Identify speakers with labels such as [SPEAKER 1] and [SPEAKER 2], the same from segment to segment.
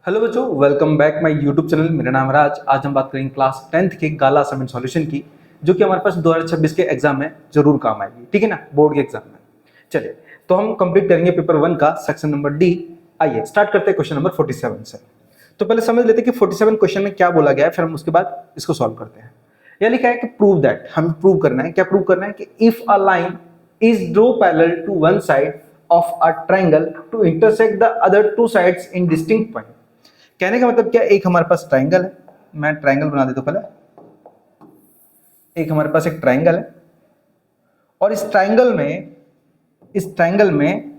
[SPEAKER 1] Hello बच्चों, welcome back my YouTube channel. मेरा नाम है राज। आज हम बात करेंगे क्लास 10th के गाला असाइनमेंट सॉल्यूशन की, जो कि हमारे पास 2026 के एग्जाम में जरूर काम आएगी। ठीक है ना, बोर्ड के एग्जाम में। चलिए, तो हम कंप्लीट करेंगे पेपर 1 का सेक्शन नंबर डी। आइए स्टार्ट करते हैं क्वेश्चन नंबर 47 से। तो पहले समझ लेते हैं कि 47 क्वेश्चन में क्या बोला गया है, फिर हम उसके बाद इसको सॉल्व करते हैं। यह लिखा है कि प्रूव दैट, हमें प्रूव करना है। क्या प्रूव करना है? कि if a line is draw parallel to one side of a triangle to intersect the other two sides in distinct point। कहने का मतलब क्या, एक हमारे पास ट्राइंगल है, मैं ट्राइंगल बना देता हूं पहले। एक हमारे पास एक ट्राइंगल है और इस ट्राइंगल में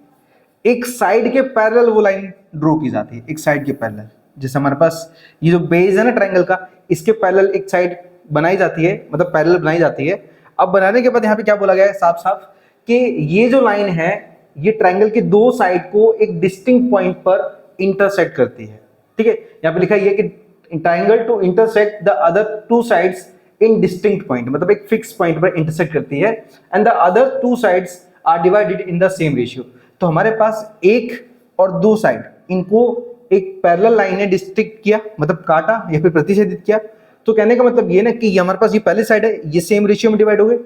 [SPEAKER 1] एक साइड के पैरेलल वो लाइन ड्रॉ की जाती है। एक साइड के पैरेलल, जैसे हमारे पास ये जो बेस है ना ट्राइंगल का, इसके पैरेलल एक साइड बनाई जाती है, मतलब पैरेलल बनाई जाती है। अब बनाने के बाद यहाँ पे क्या बोला गया है साफ साफ, कि ये जो लाइन है ये ट्राइंगल के दो साइड को एक डिस्टिंक्ट पॉइंट पर इंटरसेक्ट करती है। ठीक है, यहाँ पे लिखा है कि triangle to intersect the other two sides in distinct point, मतलब एक फिक्स पॉइंट पर इंटरसेक्ट करती है। And the other two sides are divided in the same ratio. तो हमारे पास एक और दो साइड, इनको एक पैरेलल लाइन ने डिस्टिंक्ट किया, मतलब काटा या फिर प्रतिच्छेदित किया। तो कहने का मतलब ये ना कि हमारे पास ये पहली साइड है, ये सेम रेशियो में डिवाइड हो गई,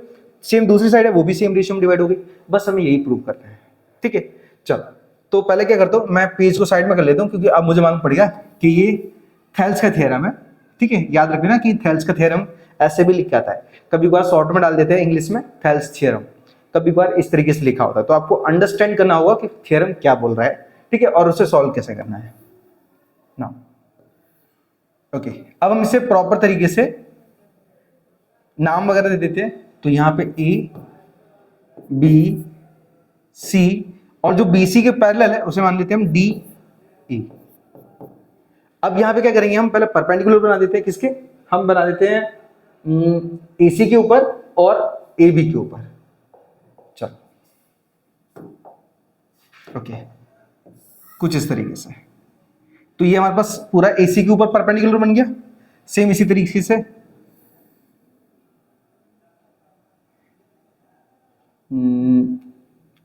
[SPEAKER 1] सेम दूसरी साइड है वो भी सेम रेशियो में डिवाइड हो गई। बस हमें यही प्रूव करना है। ठीक है, चलो तो पहले क्या करता हूं, मैं पेज को साइड में कर लेता हूं, क्योंकि अब मुझे मालूम पड़ेगा कि ये थेल्स का थ्योरम है। ठीक है, याद रखना कि थेल्स का थ्योरम ऐसे भी लिखा आता है, कभी बार शॉर्ट में डाल देते हैं इंग्लिश में थेल्स थ्योरम, कभी बार इस तरीके से लिखा होता है। तो आपको अंडरस्टैंड करना होगा कि थ्योरम क्या बोल रहा है। ठीक है, और उसे सॉल्व कैसे करना है ना। ओके, अब हम इसे प्रॉपर तरीके से नाम वगैरह दे देते हैं। तो यहाँ पे ए बी सी, और जो बी सी के पैरेलल है उसे मान लेते हैं हम डी ई। अब यहाँ पे क्या करेंगे, हम पहले परपेंडिकुलर बना देते हैं। किसके? हम बना देते हैं ए सी के ऊपर और ए बी के ऊपर। चलो ओके, कुछ इस तरीके से। तो ये हमारे पास पूरा ए सी के ऊपर परपेंडिकुलर बन गया। सेम इसी तरीके से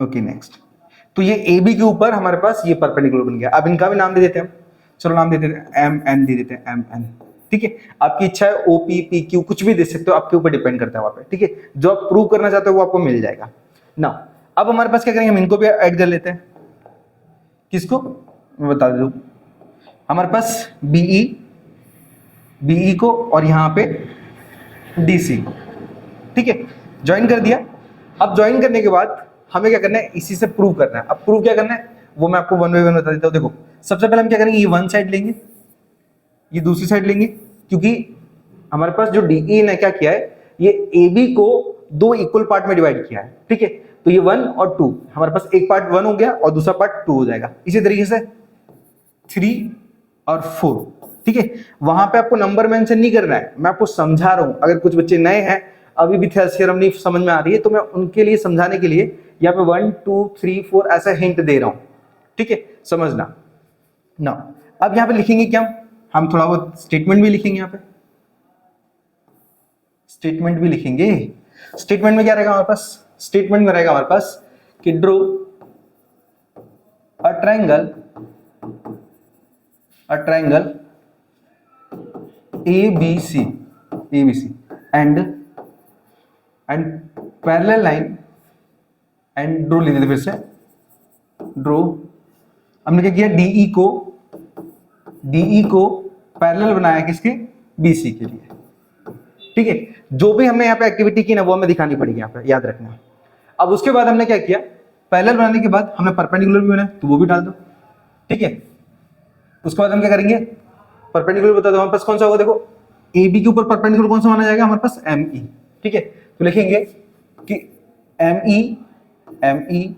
[SPEAKER 1] ओके नेक्स्ट। तो ये ए बी के ऊपर हमारे पास ये परपेंडिकुलर बन गया। अब इनका भी नाम दे देते हैं हम। चलो नाम दे देते हैं एम एन, दे देते हैं एम एन। ठीक है, आपकी इच्छा है ओ पी पी क्यू कुछ भी दे सकते हो, आपके ऊपर डिपेंड करता है वहां पे। ठीक है, जो आप प्रूव करना चाहते हो वो आपको मिल जाएगा ना। अब हमारे पास क्या करेंगे, हम इनको भी ऐड कर लेते हैं। किसको? मैं बता दूं, हमारे पास बीई को और यहाँ पे डीसी। ठीक है, ज्वाइन कर दिया। अब ज्वाइन करने के बाद हमें क्या करना है, इसी से प्रूव करना है। अब प्रूव क्या करना है वो मैं आपको वन बाय वन बता देता हूँ। देखो, सबसे पहले हम क्या करेंगे, ये वन साइड लेंगे, ये दूसरी साइड लेंगे, क्योंकि हमारे पास जो डीई ने क्या किया है, ये ए बी को दो इक्वल पार्ट में डिवाइड किया है। ठीक है, तो ये 1 और 2, हमारे पास एक पार्ट 1 हो गया और दूसरा पार्ट 2 हो जाएगा। इसी तरीके से 3 और 4। ठीक है, वहां पे आपको नंबर मेंशन नहीं करना है, मैं आपको समझा रहा हूं। अगर कुछ बच्चे नए हैं, अभी भी थ्योरम नहीं समझ में आ रही है, तो मैं उनके लिए समझाने के लिए यहाँ पे 1 2 3 4 ऐसा हिंट दे रहा हूं। ठीक है, समझना ना। अब यहाँ पे लिखेंगे क्या, हम थोड़ा बहुत स्टेटमेंट भी लिखेंगे। यहाँ पे स्टेटमेंट भी लिखेंगे। स्टेटमेंट में क्या रहेगा हमारे पास? स्टेटमेंट में रहेगा हमारे पास कि draw a triangle ABC and parallel line and draw लिख देते फिर से ड्रॉ। हमने क्या किया, डीई को पैरेलल बनाया किसके? बीसी के लिए। ठीक है, जो भी हमने यहाँ पे एक्टिविटी की ना वो हमें दिखानी पड़ेगी यहाँ पे, याद रखना। अब उसके बाद हमने क्या किया, पैरेलल बनाने के बाद हमने परपेंडिकुलर भी बनाया, तो वो भी डाल दो। ठीक है, उसके बाद हम क्या करेंगे, परपेंडिकुलर बता दो हमारे पास कौन सा होगा। देखो, ए बी के ऊपर परपेंडिकुलर कौन सा माना जाएगा हमारे पास? M E. ठीक है, तो लिखेंगे कि एम ई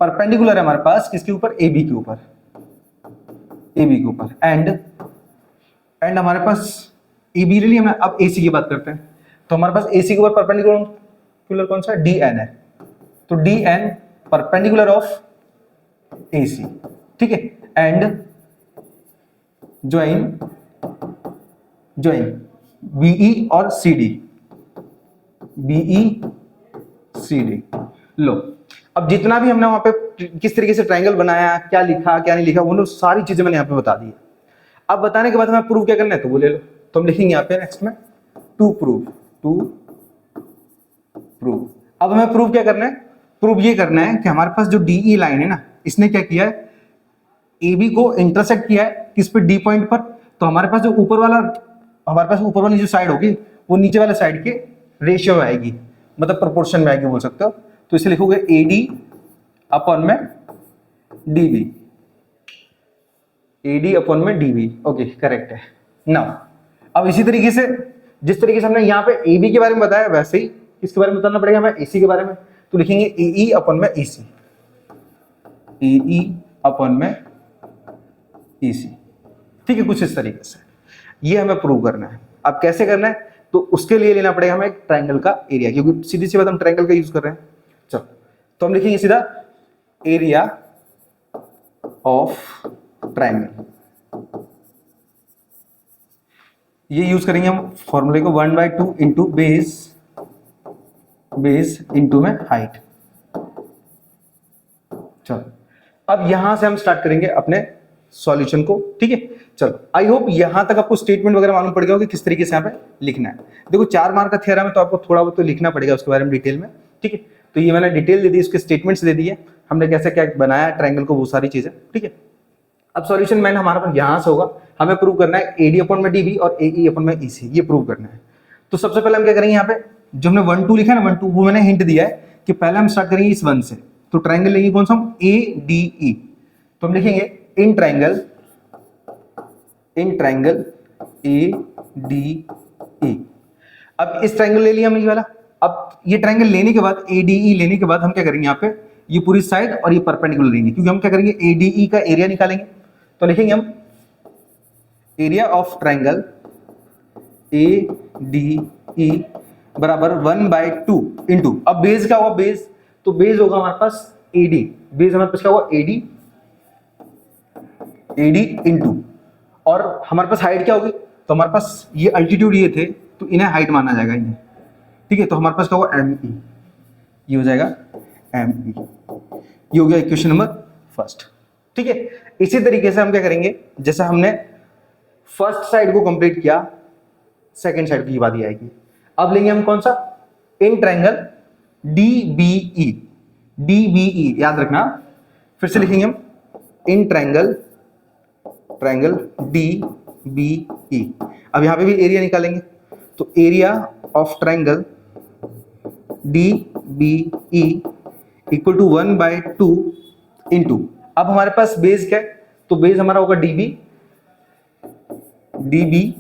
[SPEAKER 1] परपेंडिकुलर है हमारे पास किसके ऊपर? ए बी के ऊपर, एंड हमारे पास ए बी ले लिया हमने। अब ए सी की बात करते हैं। तो हमारे पास ए सी के ऊपर परपेंडिकुलर कौन सा है? डी एन है। तो डी एन परपेंडिकुलर ऑफ ए सी। ठीक है, एंड ज्वाइन बीई और सीडी, लो। अब जितना भी हमने वहां पे किस तरीके से ट्रायंगल बनाया, क्या लिखा क्या नहीं लिखा, वो सारी चीजें मैंने यहाँ पे बता दी है। अब बताने के बाद हमें प्रूव क्या करना है तो वो ले लो। तो हम लिखेंगे यहाँ पे नेक्स्ट में टू प्रूव। अब हमें प्रूव क्या करना है, प्रूव ये करना है कि हमारे पास जो डीई लाइन है ना, इसने क्या किया है, AB को इंटरसेक्ट किया है किस पे, डी पॉइंट पर। तो हमारे पास जो ऊपर वाली जो साइड होगी वो नीचे वाले साइड के रेशियो में आएगी, मतलब प्रोपोर्शन में आएगी बोल सकते हो। तो इसे लिखोगे AD अपॉन में DB, AD अपॉन में DB। ओके करेक्ट है। नाउ अब इसी तरीके से जिस तरीके से हमने यहाँ पे AB के बारे में बताया, वैसे ही किसके बारे में बताना पड़ेगा हमें, AC के बारे में। तो लिखेंगे AE अपॉन में AC, AE अपॉन में EC। ठीक है, कुछ इस तरीके से ये हमें प्रूव करना है। अब कैसे करना है तो उसके लिए लेना पड़ेगा हमें एक ट्रायंगल का एरिया, क्योंकि सीधी सी बात हम ट्रायंगल का यूज कर रहे हैं। चलो तो हम लिखेंगे सीधा एरिया ऑफ ट्रायंगल, ये यूज करेंगे हम फॉर्मूले को 1/2 इंटू बेस इंटू में हाइट। चलो अब यहां से हम स्टार्ट करेंगे अपने सॉल्यूशन को। ठीक है, चलो आई होप यहां तक आपको स्टेटमेंट वगैरह मालूम पड़ गया होगा किस तरीके से यहाँ पे लिखना है। देखो 4 मार्क का थ्योरम है तो आपको थोड़ा बहुत तो लिखना पड़ेगा उसके बारे में डिटेल में। ठीक है, तो ये मैंने डिटेल दे दी, उसके स्टेटमेंट्स दे दिए, हमने कैसे क्या बनाया ट्रायंगल को, वो सारी चीजें। ठीक है, अब सॉल्यूशन मैन हमारे पास यहां से होगा, हमें प्रूव करना है AD अपॉन में DB और AE अपॉन में EC, ये प्रूव करना है। तो सबसे पहले हम क्या करेंगे, यहाँ पे जो हमने 1 2 लिखा है ना, 1 2 वो मैंने हिंट दिया है कि पहले हम स्टार्ट करेंगे इस 1 से। तो ट्रायंगल लेंगे कौन सा हम, ADE। तो हम लिखेंगे इन ट्रायंगल ADE। अब इस ट्रायंगल ले लिया हमने ये वाला। अब ये ट्रायंगल लेने के बाद, ADE लेने के बाद हम क्या करेंगे, यहाँ पे ये पूरी साइड और ये परपेंडिकुलर लेंगे, क्योंकि हम क्या करेंगे ADE का एरिया निकालेंगे। तो लिखेंगे हम एरिया ऑफ ट्रायंगल ADE बराबर 1/2 इंटू, अब बेस क्या होगा, बेस तो बेस होगा हमारे पास AD, बेस हमारे पास क्या होगा AD इंटू, और हमारे पास हाइट क्या होगी, तो हमारे पास ये अल्टीट्यूड ये थे तो इन्हें हाइट माना जाएगा इन्हें। ठीक है, तो हमारे पास क्या होगा ME, ये हो जाएगा ME। ये हो गया इक्वेशन नंबर फर्स्ट। ठीक है, इसी तरीके से हम क्या करेंगे, जैसे हमने फर्स्ट साइड को कंप्लीट किया, सेकंड साइड की बात ये आएगी। अब लेंगे हम कौन सा, इन ट्रायंगल DBE याद रखना, फिर से लिखेंगे हम इन ट्रायंगल DBE। अब यहां पे भी एरिया निकालेंगे, तो area of triangle DBE equal to 1/2 into, अब हमारे पास बेस क्या है, तो बेस हमारा होगा DB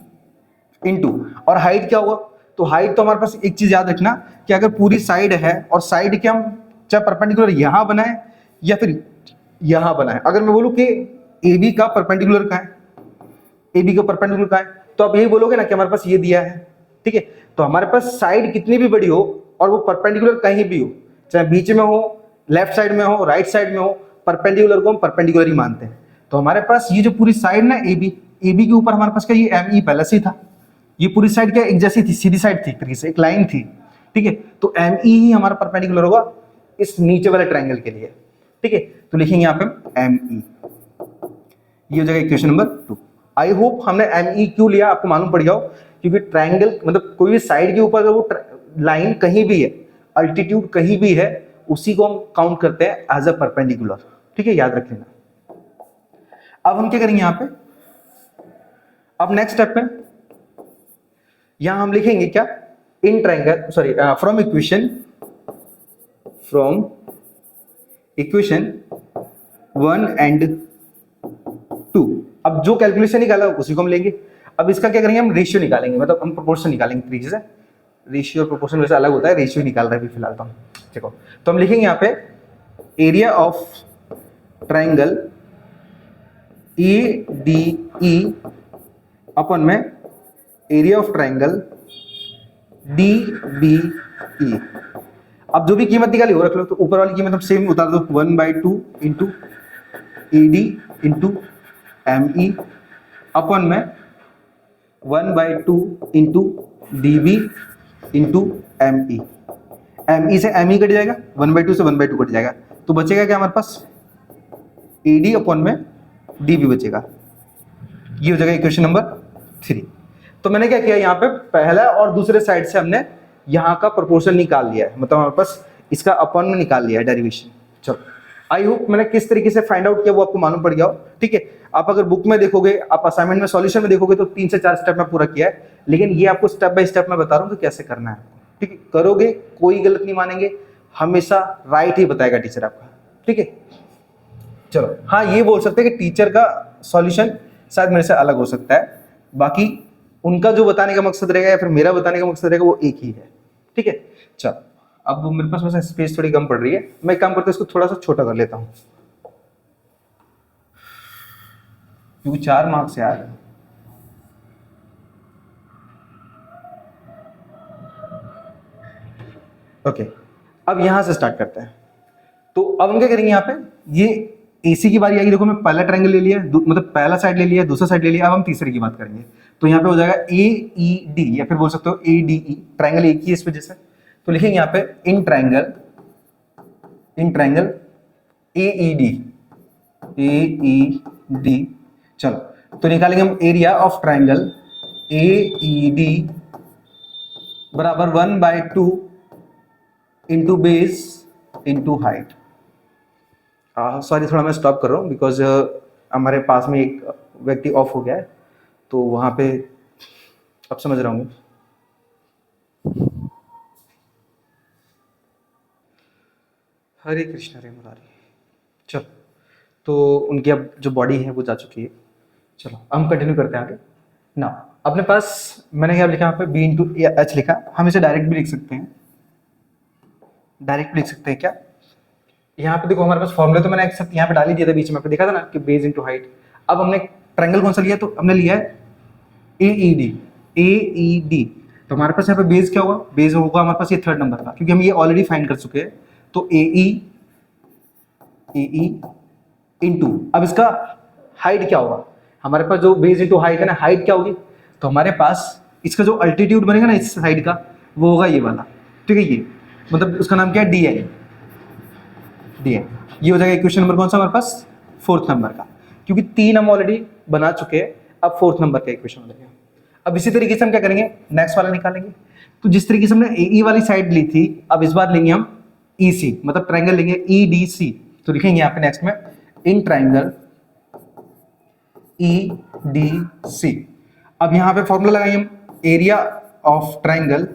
[SPEAKER 1] इंटू, और हाइट क्या होगा, तो हाइट तो हमारे पास एक चीज याद रखना कि अगर पूरी साइड है और साइड के हम चाहे परपेंडिकुलर यहां बनाए या फिर यहां बनाए, अगर मैं बोलूं कि AB का परपेंडिकुलर कहाँ है, AB का परपेंडिकुलर कहाँ है, तो आप यही बोलोगे ना कि हमारे पास ये दिया है। ठीक है, तो हमारे पास साइड कितनी भी बड़ी हो और वो परपेंडिकुलर कहीं भी हो, चाहे बीच में हो, लेफ्ट साइड में हो, राइट साइड में हो, परपेंडिकुलर को हम परपेंडिकुलर ही मानते हैं। तो हमारे पास ये जो पूरी साइड ना AB के ऊपर हमारे पास क्या, ये ME पहले से ही था, ये पूरी साइड क्या एक जैसी थी, सीधी साइड थी, एक तरीके से एक लाइन थी। ठीक है, तो ME ही हमारा परपेंडिकुलर होगा इस नीचे वाले ट्रायंगल के लिए। ठीक है, तो लिखेंगे यहाँ पे ME, ये हो जाएगा इक्वेशन नंबर 2। आई होप हमने ME क्यों लिया आपको मालूम पड़ गया हो, क्योंकि ट्रायंगल मतलब कोई भी साइड के ऊपर अगर वो लाइन कहीं भी है, अल्टीट्यूड कहीं भी है, उसी को हम काउंट करते हैं एज अ परपेंडिकुलर। ठीक है, याद रख लेना। अब हम क्या करेंगे यहाँ पे, अब नेक्स्ट स्टेप पे यहां हम लिखेंगे क्या, in triangle from equation 1 and 2। अब जो कैलकुलेशन निकाला उसी को हम लेंगे। अब इसका क्या करेंगे, हम रेशियो निकालेंगे, मतलब हम प्रोपोर्शन निकालेंगे तरीके से। रेशियो और प्रोपोर्शन वैसे अलग होता है, रेशियो निकाल रहे हैं फिलहाल तो हम। देखो तो हम लिखेंगे यहाँ पे एरिया ऑफ ट्रायंगल ADE अपन में एरिया ऑफ ट्रायंगल DBE। अब जो भी कीमत निकाली वो रख लो, तो ऊपर वाली कीमत हम सेम उतार दो, 1/2 इंटू AD इंटू ME अपन में 1/2 into DB into ME। ME से ME कट जाएगा, 1/2 से 1/2 कट जाएगा, तो बचेगा क्या हमारे पास, AD अपॉन में DB बचेगा। ये हो जाएगा इक्वेशन नंबर 3। तो मैंने क्या किया, यहाँ पे पहला और दूसरे साइड से हमने यहाँ का प्रोपोर्शन निकाल लिया है, मतलब हमारे पास इसका अपॉन में निकाल लिया है डेरिवेशन। चलो, आई होप मैंने किस तरीके से फाइंड आउट किया वो आपको मालूम पड़ गया हो। ठीक है, आप अगर बुक में देखोगे, आप असाइनमेंट में सॉल्यूशन में देखोगे तो 3 से 4 स्टेप में पूरा किया है, लेकिन ये आपको स्टेप बाय स्टेप में बता रहा हूँ कि कैसे करना है। ठीक है, करोगे कोई गलत नहीं मानेंगे, हमेशा राइट ही बताएगा टीचर आपका। ठीक है, चलो, हाँ ये बोल सकते हैं कि टीचर का सॉल्यूशन शायद मेरे से अलग हो सकता है, बाकी उनका जो बताने का मकसद रहेगा या फिर मेरा बताने का मकसद रहेगा वो एक ही है। ठीक है, चलो, अब मेरे पास वैसे स्पेस थोड़ी कम पड़ रही है, मैं एक काम करता हूँ इसको थोड़ा सा छोटा कर लेता हूँ, क्योंकि 4 मार्क्स यार। ओके, अब यहां से स्टार्ट करते हैं। तो अब हम क्या करेंगे, यहाँ पे ये AC की बारी आएगी। देखो, मैं पहला ट्रायंगल ले लिया, मतलब पहला साइड ले लिया, दूसरा साइड ले लिया, अब हम तीसरे की बात करेंगे। तो यहाँ पे हो जाएगा AED, या फिर बोल सकते हो ADE, ट्रायंगल एक ही है इस वजह से। तो लिखेंगे यहाँ पे इन ट्रायंगल AED। चलो, तो निकालेंगे हम एरिया ऑफ ट्रायंगल AED बराबर 1/2 into base into height. Sorry, थोड़ा मैं स्टॉप कर रहा हूँ बिकॉज हमारे पास में एक व्यक्ति ऑफ हो गया है, तो वहाँ पे अब समझ रहा हूँ। हरे कृष्ण हरे मुरारी। चलो, तो उनकी अब जो बॉडी है वो जा चुकी है। चलो, हम कंटिन्यू करते हैं आगे ना। अपने पास मैंने क्या लिखा यहाँ पे B इंटू H लिखा, हम इसे डायरेक्ट भी लिख सकते हैं, क्या यहाँ पे देखो हमारे पास फॉर्मूला तो मैंने एक साथ यहाँ पे डाल ही दिया था बीच में, आपने देखा था ना कि बेस इंटू हाइट। अब हमने ट्रायंगल कौन सा लिया, तो हमने लिया है AED। तो हमारे पास यहाँ पे बेस क्या होगा, बेस होगा हमारे पास ये 3rd नंबर का, क्योंकि हम ये ऑलरेडी फाइंड कर चुके हैं। तो AE इंटू, अब इसका हाइट क्या होगा, हमारे पास जो बेस इंटू हाइट है ना, हाइट क्या होगी, तो हमारे पास इसका जो अल्टीट्यूड बनेगा ना इस साइड का, वो होगा ये वाला। ठीक है, ये मतलब उसका नाम क्या है, DN। ये हो जाएगा इक्वेशन नंबर कौन सा हमारे पास, 4th नंबर का, क्योंकि 3 हम ऑलरेडी बना चुके हैं, अब 4th नंबर का इक्वेशन हो जाएगा। अब इसी तरीके से हम क्या करेंगे, नेक्स्ट वाला निकालेंगे। तो जिस तरीके से हमने AE वाली साइड ली थी, अब इस बार लेंगे हम EC, मतलब ट्रायंगल लेंगे EDC। तो लिखेंगे यहाँ पे नेक्स्ट में इन ट्रायंगल EDC। अब यहाँ पे फॉर्मूला लगाएंगे हम, एरिया ऑफ ट्रायंगल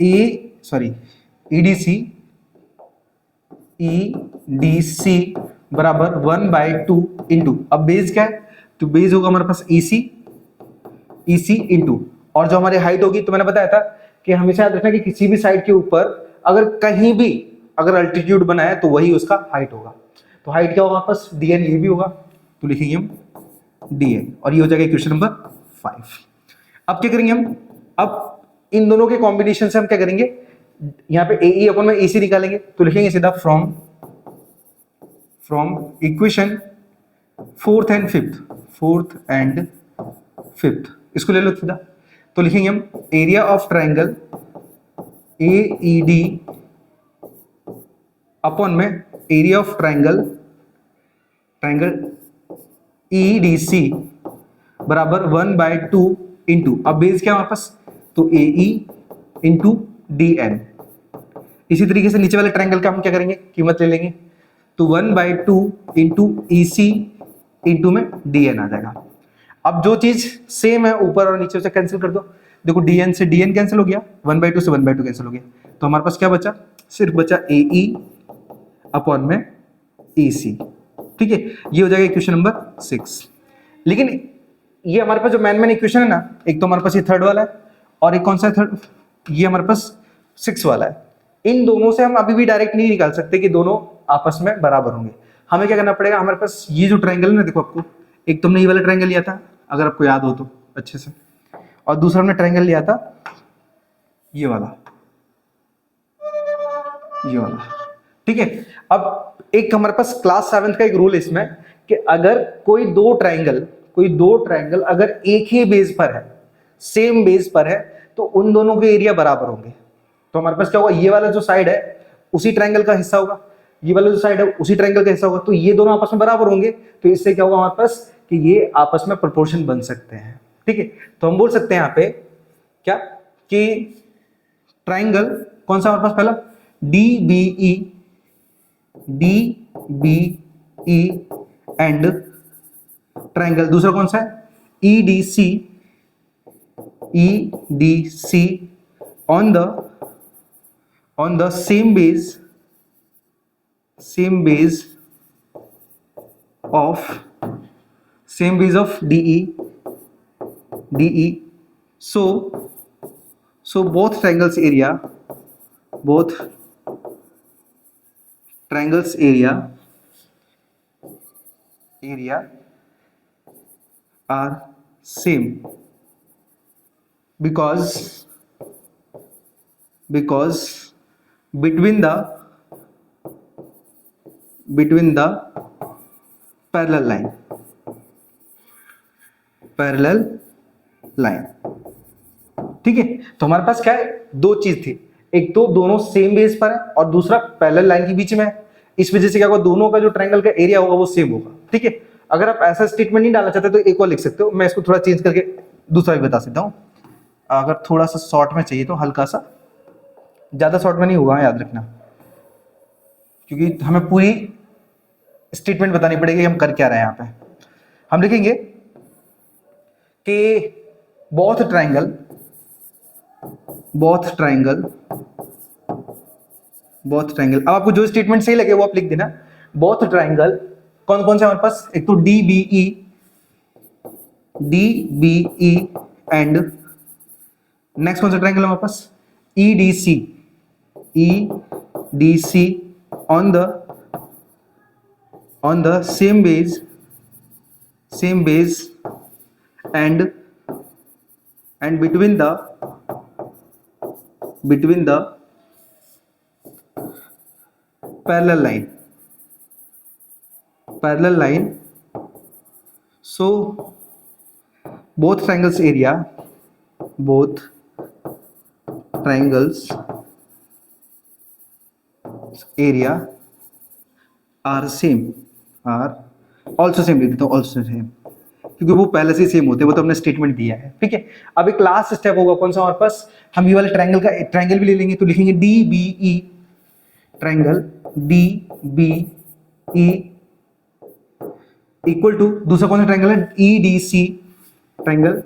[SPEAKER 1] EDC बराबर 1/2 इंटू, अब बेस क्या है, तो बेस होगा हमारे पास EC इंटू, और जो हमारी हाइट होगी, तो मैंने बताया था कि हमेशा याद रखना कि किसी भी साइड के ऊपर अगर कहीं भी अगर अल्टीट्यूड बना है तो वही उसका हाइट होगा। तो हाइट क्या होगा हमारे पास, DN, ये भी होगा, तो लिखेंगे हम DN, और ये हो जाएगा इक्वेशन नंबर 5। अब क्या करेंगे हम, अब इन दोनों के कॉम्बिनेशन से हम क्या करेंगे, यहाँ पे AE अपन में EC निकालेंगे। तो लिखेंगे सीधा from equation 4th and 5th, इसको ले लो सीधा। तो लिखेंगे हम area of triangle AED upon में एरिया ऑफ ट्रायंगल EDC बराबर 1/2 इंटू, अब बेस क्या है हमारे पास, तो AE इंटू DN। इसी तरीके से नीचे वाले ट्रायंगल का हम क्या करेंगे, कीमत ले लेंगे, तो 1/2 इंटू EC इंटू में DN आ जाएगा। अब जो चीज सेम है ऊपर और नीचे से कैंसिल कर दो, देखो DN से DN कैंसिल हो गया, 1/2 से 1/2 कैंसिल हो गया, तो हमारे पास क्या बचा, सिर्फ बचा AE अपॉन में EC। ठीक है, ये हो जाएगा इक्वेशन नंबर 6। लेकिन ये हमारे पास जो मैन इक्वेशन है ना, एक तो हमारे पास ये 3rd वाला है, और एक कौन सा है 3rd, ये हमारे पास 6 वाला है। इन दोनों से हम अभी भी डायरेक्ट नहीं निकाल सकते कि दोनों आपस में बराबर होंगे। हमें क्या करना पड़ेगा, हमारे पास ये जो ट्रायंगल है ना, देखो आपको एक तुमने ये वाला ट्रायंगल लिया था, अगर आपको याद हो तो अच्छे से, और दूसरा हमने ट्रायंगल लिया था ये वाला। ठीक है, अब एक हमारे पास क्लास 7th का एक रूल है इसमें कि अगर कोई दो ट्रायंगल अगर एक ही बेस पर है, सेम बेस पर है, तो उन दोनों के एरिया बराबर होंगे। तो हमारे पास क्या होगा, ये वाला जो साइड है उसी ट्रायंगल का हिस्सा होगा, ये वाला जो साइड है उसी ट्रायंगल का हिस्सा होगा, तो ये दोनों आपस में बराबर होंगे, तो इससे क्या होगा हमारे पास कि ये आपस में प्रोपोर्शन बन सकते हैं। ठीक है, तो हम बोल सकते हैं यहाँ पे क्या कि ट्राइंगल कौन सा हमारे पास पहला D B E and triangle, दूसरा कौन सा है E D C on the same base of DE, so both triangles area are same because between the parallel line। ठीक है, तो हमारे पास क्या है, दो चीज थी, एक तो दोनों सेम बेस पर है और दूसरा पैरेलल लाइन के बीच में है। इस वजह से क्या होगा, दोनों का जो ट्रायंगल का एरिया होगा वो सेम होगा। ठीक है, अगर आप ऐसा स्टेटमेंट नहीं डालना चाहते तो एक और लिख सकते हो, मैं इसको थोड़ा चेंज करके दूसरा भी बता सकता हूँ। अगर थोड़ा सा शॉर्ट में चाहिए तो हल्का सा, ज्यादा शॉर्ट में नहीं होगा, याद रखना, क्योंकि हमें पूरी स्टेटमेंट बतानी पड़ेगी हम कर क्या रहे हैं। यहाँ पे हम लिखेंगे कि बोथ ट्रायंगल अब आपको जो स्टेटमेंट सही लगे वो आप लिख देना। बोथ ट्रायंगल कौन कौन से हमारे पास, एक तो DBE एंड नेक्स्ट कौन सा ट्रायंगल हमारे पास EDC on the same base and between the parallel line, so both triangles area are also same, लिख देता हूँ also same, क्योंकि वो पहले से सेम होते हैं, वो तो हमने स्टेटमेंट दिया है। ठीक है, अब एक लास्ट स्टेप होगा कौन सा हमारे पास, हम ये वाले ट्रायंगल भी ले लेंगे, तो लिखेंगे DBE triangle DBE equal to दूसरा कौन सा ट्रायंगल है EDC ट्रायंगल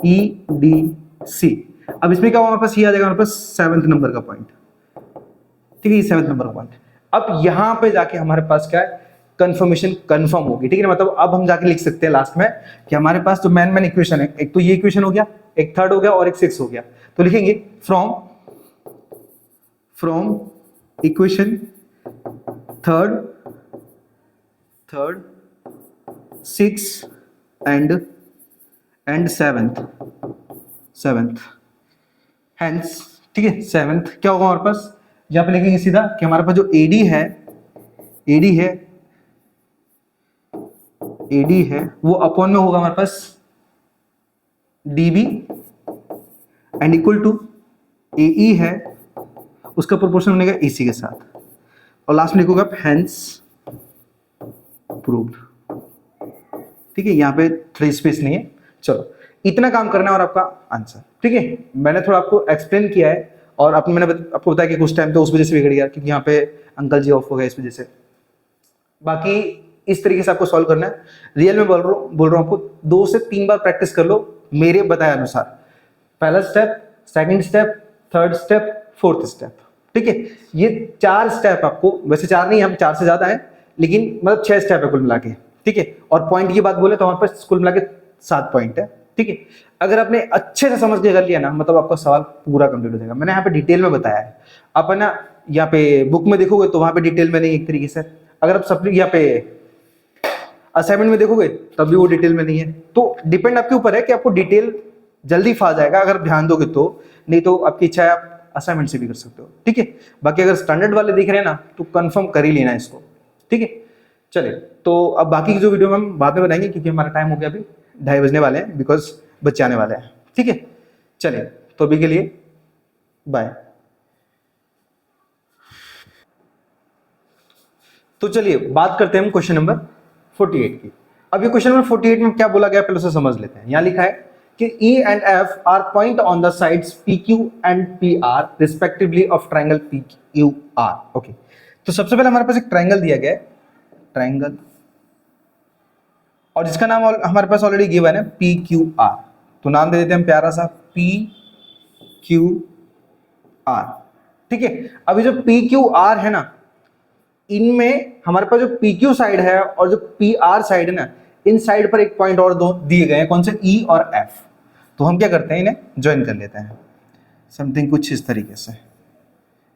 [SPEAKER 1] EDC। अब इसमें क्या होगा हमारे पास, ये आ जाएगा हमारे पास 7th नंबर का पॉइंट। ठीक है, ये 7th नंबर का पॉइंट। अब यहां पे जाके हमारे पास क्या है, कंफर्मेशन कंफर्म होगी। ठीक है, मतलब अब हम जाके लिख सकते हैं लास्ट में कि हमारे पास जो मेन इक्वेशन है, एक तो ये इक्वेशन हो गया, एक थर्ड हो गया और एक 6 हो गया, तो लिखेंगे from equation third 6 and 7th hence. ठीक है, 7th क्या होगा हमारे पास, यहां पे लिखेंगे सीधा कि हमारे पास जो AD है वो अपॉन में होगा हमारे पास DB and equal to AE है, उसका प्रोपोर्शन बनेगा AC के साथ, और लास्ट में लिखोगे आप हेंस प्रूव्ड। ठीक है, यहाँ पे 3 स्पेस नहीं है। चलो इतना काम करना है और आपका आंसर। ठीक है, मैंने थोड़ा आपको एक्सप्लेन किया है और मैंने आपको बताया कि कुछ टाइम तो उस वजह से बिगड़ गया क्योंकि यहाँ पे अंकल जी ऑफ हो गए, इस वजह से। बाकी इस तरीके से आपको सॉल्व करना है। रियल में बोल रहा हूँ आपको 2 से 3 बार प्रैक्टिस कर लो मेरे बताए अनुसार। पहला step, second step, third step, fourth step. ठीक है, ये 4 स्टेप आपको, वैसे 4 नहीं, हम 4 से ज्यादा है, लेकिन मतलब 6 स्टेप है कुल मिला के। ठीक है, और पॉइंट की बात बोले तो हमारे पास कुल मिला के 7 पॉइंट है। ठीक है, अगर आपने अच्छे से समझ के कर लिया ना, मतलब आपका सवाल पूरा कंप्लीट हो जाएगा। मैंने यहाँ पे डिटेल में बताया है, आप है ना यहाँ पे बुक में देखोगे तो वहां पे डिटेल में नहीं, एक तरीके से अगर आप सब यहाँ पे असाइनमेंट में देखोगे तब भी वो डिटेल में नहीं है। तो डिपेंड आपके ऊपर है कि आपको डिटेल जल्दी आ जाएगा अगर ध्यान दोगे तो, नहीं तो आपकी इच्छा है आप असाइनमेंट से भी कर सकते हो। ठीक है, बाकी अगर स्टैंडर्ड वाले दिख रहे हैं ना तो कंफर्म कर ही लेना इसको। ठीक है, चलिए तो अब बाकी की जो वीडियो हम बाद में बनाएंगे क्योंकि हमारा टाइम हो गया, अभी 2:30 बजने वाले हैं, बिकॉज बच्चे आने वाले हैं। ठीक है, चलिए तो अभी के लिए बाय। तो चलिए बात करते हैं हम क्वेश्चन नंबर 48 की। अब ये क्वेश्चन नंबर 48 में क्या बोला गया पहले उसे समझ लेते हैं। यहां लिखा है कि E and F are point on the sides PQ and PR respectively of triangle PQR। Okay, तो सबसे पहले हमारे पास एक ट्रायंगल दिया गया है, ट्रायंगल, और जिसका नाम हमारे पास ऑलरेडी गिवन है PQR। तो नाम दे देते हैं हम प्यारा सा PQR। ठीक है, अभी जो PQR है ना, इनमें हमारे पास जो PQ साइड है और जो PR साइड है ना, इन साइड पर एक पॉइंट और दो दिए गए हैं, कौन से, E और F। तो हम क्या करते हैं, इन्हें ज्वाइन कर लेते हैं समथिंग कुछ इस तरीके से।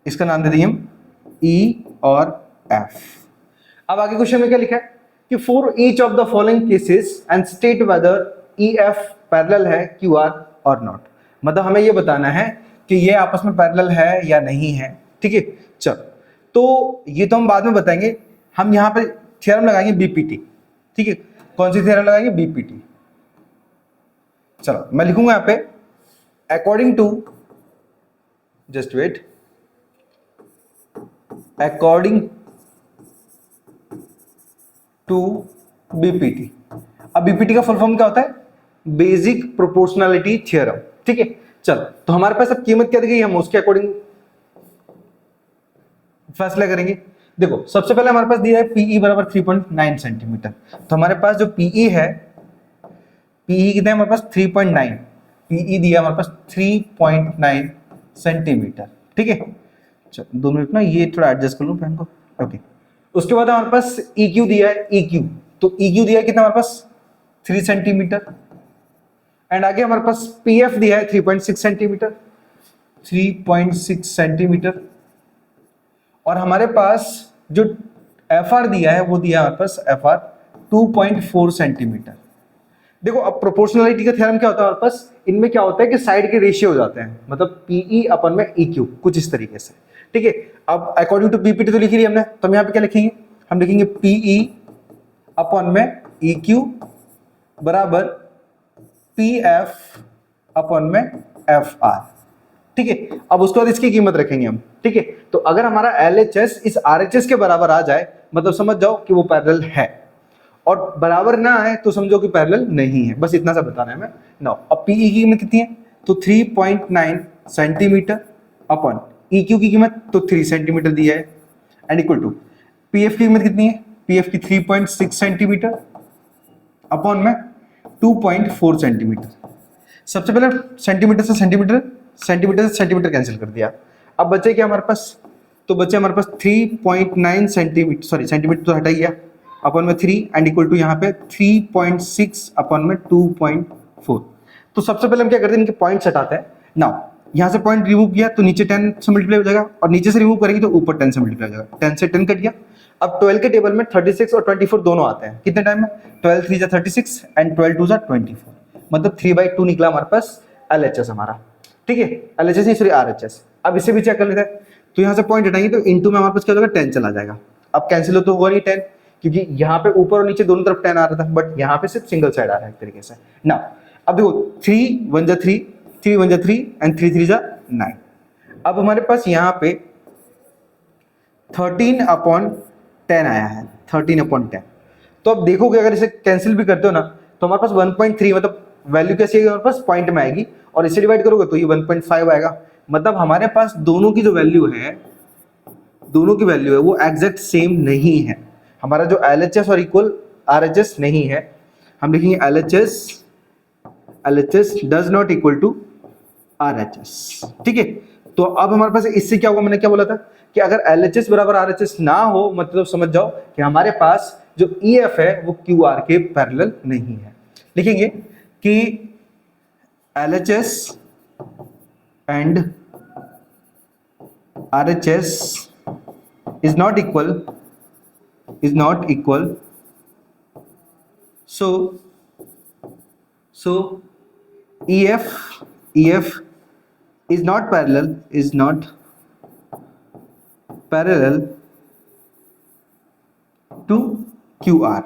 [SPEAKER 1] इसका नाम दे दिए हम E और F। अब आगे क्वेश्चन में क्या लिखा है कि for each of the following cases and state whether EF parallel है QR और नॉट। मतलब हमें ये बताना है कि ये आपस में पैरेलल है या नहीं है। ठीक है, चलो, तो ये तो हम बाद में बताएंगे। हम यहाँ पे थ्योरम लगाएंगे BPT। ठीक है, कौन सी थ्योरम लगाएंगे, BPT। चलो मैं लिखूंगा यहाँ पे according to, just wait, according to BPT। अब BPT का फुल फॉर्म क्या होता है, बेसिक प्रोपोर्शनलिटी थ्योरम। ठीक है, चलो, तो हमारे पास अब कीमत क्या दी गई, हम उसके अकॉर्डिंग फैसला करेंगे। देखो सबसे पहले हमारे पास दिया है PE बराबर 3.9 सेंटीमीटर। तो हमारे पास जो PE है, PE कितना है हमारे पास 3.9, PE दिया हमारे पास 3.9 सेंटीमीटर। ठीक है, चलो 2 मिनट ना, ये थोड़ा एडजस्ट कर लूं पेन को। ओके, उसके बाद हमारे पास EQ दिया है, EQ, तो EQ दिया है कितना हमारे पास 3 सेंटीमीटर। एंड आगे हमारे पास PF दिया है 3.6 सेंटीमीटर, 3.6 सेंटीमीटर। और हमारे पास जो FR दिया है वो दिया है हमारे पास FR 2.4 सेंटीमीटर। देखो अब प्रोपोर्शनलिटी का थ्योरम क्या होता है हमारे पास, इनमें क्या होता है कि साइड के रेशियो हो जाते हैं, मतलब PE अपन में EQ, कुछ इस तरीके से। ठीक है, अब अकॉर्डिंग टू BPT तो लिख लिया हमने, तो हम यहाँ पे क्या लिखेंगे, हम लिखेंगे PE अपन में EQ बराबर PF अपन में FR। ठीक है, अब उसके बाद इसकी कीमत रखेंगे हम। ठीक है, तो अगर हमारा LHS इस RHS के बराबर आ जाए, मतलब समझ जाओ कि वो पैरेलल है, और बराबर ना आए तो समझो कि पैरेलल नहीं है। बस इतना सा बताना है हमें। नाउ अब PE की कीमत कितनी है, तो 3.9 सेंटीमीटर अपन EQ की कीमत तो 3 सेंटीमीटर दिया है, एंड इक्वल टू PF की कीमत कितनी है, PF की 3.6 सेंटीमीटर अपॉन में 2.4 सेंटीमीटर। सबसे पहले सेंटीमीटर से सेंटीमीटर, सेंटीमीटर से सेंटीमीटर कैंसिल कर दिया। अब बचे क्या हमारे पास, तो बचे हमारे पास 3.9 सेंटीमीटर, सॉरी सेंटीमीटर तो हटा ही गया, अपॉन में 3 एंड इक्वल टू यहाँ पे 3.6 अपॉन में 2.4। तो सबसे पहले हम क्या करते हैं, इनके पॉइंट्स हटाते हैं। नाउ यहाँ से पॉइंट रिमूव किया तो नीचे 10 से मल्टीप्लाई हो जाएगा, और नीचे से रिमूव करेंगे तो ऊपर 10 से मल्टीप्लाई हो जाएगा। 10 से 10 कट गया। अब 12 के टेबल में 36 और 24 दोनों आते हैं, कितने टाइम में, 12 3 जा 36 एंड 12 2 जा 24, मतलब 3/2 निकला हमारे पास LHS हमारा। ठीक है, LHS नहीं सॉरी RHS। अब इसे भी चेक कर लेते हैं, तो यहाँ से पॉइंट हटाएंगे तो इनटू में हमारे पास क्या हो जाएगा, 10 चला जाएगा। अब कैंसिल हो तो होगा नहीं 10, क्योंकि यहाँ पे ऊपर और नीचे दोनों तरफ 10 आ रहा था, बट यहाँ पे सिर्फ सिंगल साइड आ रहा है एक तरीके से ना। अब देखो 3 1 जा 3, 3 1 जा 3 एंड 3 3 जा 9। अब हमारे पास यहाँ पे 13/10 आया है, 13/10। तो अब देखोगे अगर इसे कैंसिल भी करते हो ना, तो हमारे पास 1.3, मतलब वैल्यू कैसी आएगी हमारे पास, पॉइंट में आएगी, और इसे डिवाइड करोगे तो ये 1.5 आएगा। मतलब हमारे पास दोनों की जो वैल्यू है, दोनों की वैल्यू है वो एग्जैक्ट सेम नहीं है। हमारा जो LHS और इक्वल RHS नहीं है, हम लिखेंगे LHS does not equal to RHS। ठीक है, तो अब हमारे पास इससे क्या होगा, मैंने क्या बोला था कि अगर LHS बराबर RHS ना हो, मतलब समझ जाओ कि हमारे पास जो EF है वो QR के पैरेलल नहीं है। लिखेंगे कि LHS and RHS is not equal, so EF is not parallel to QR।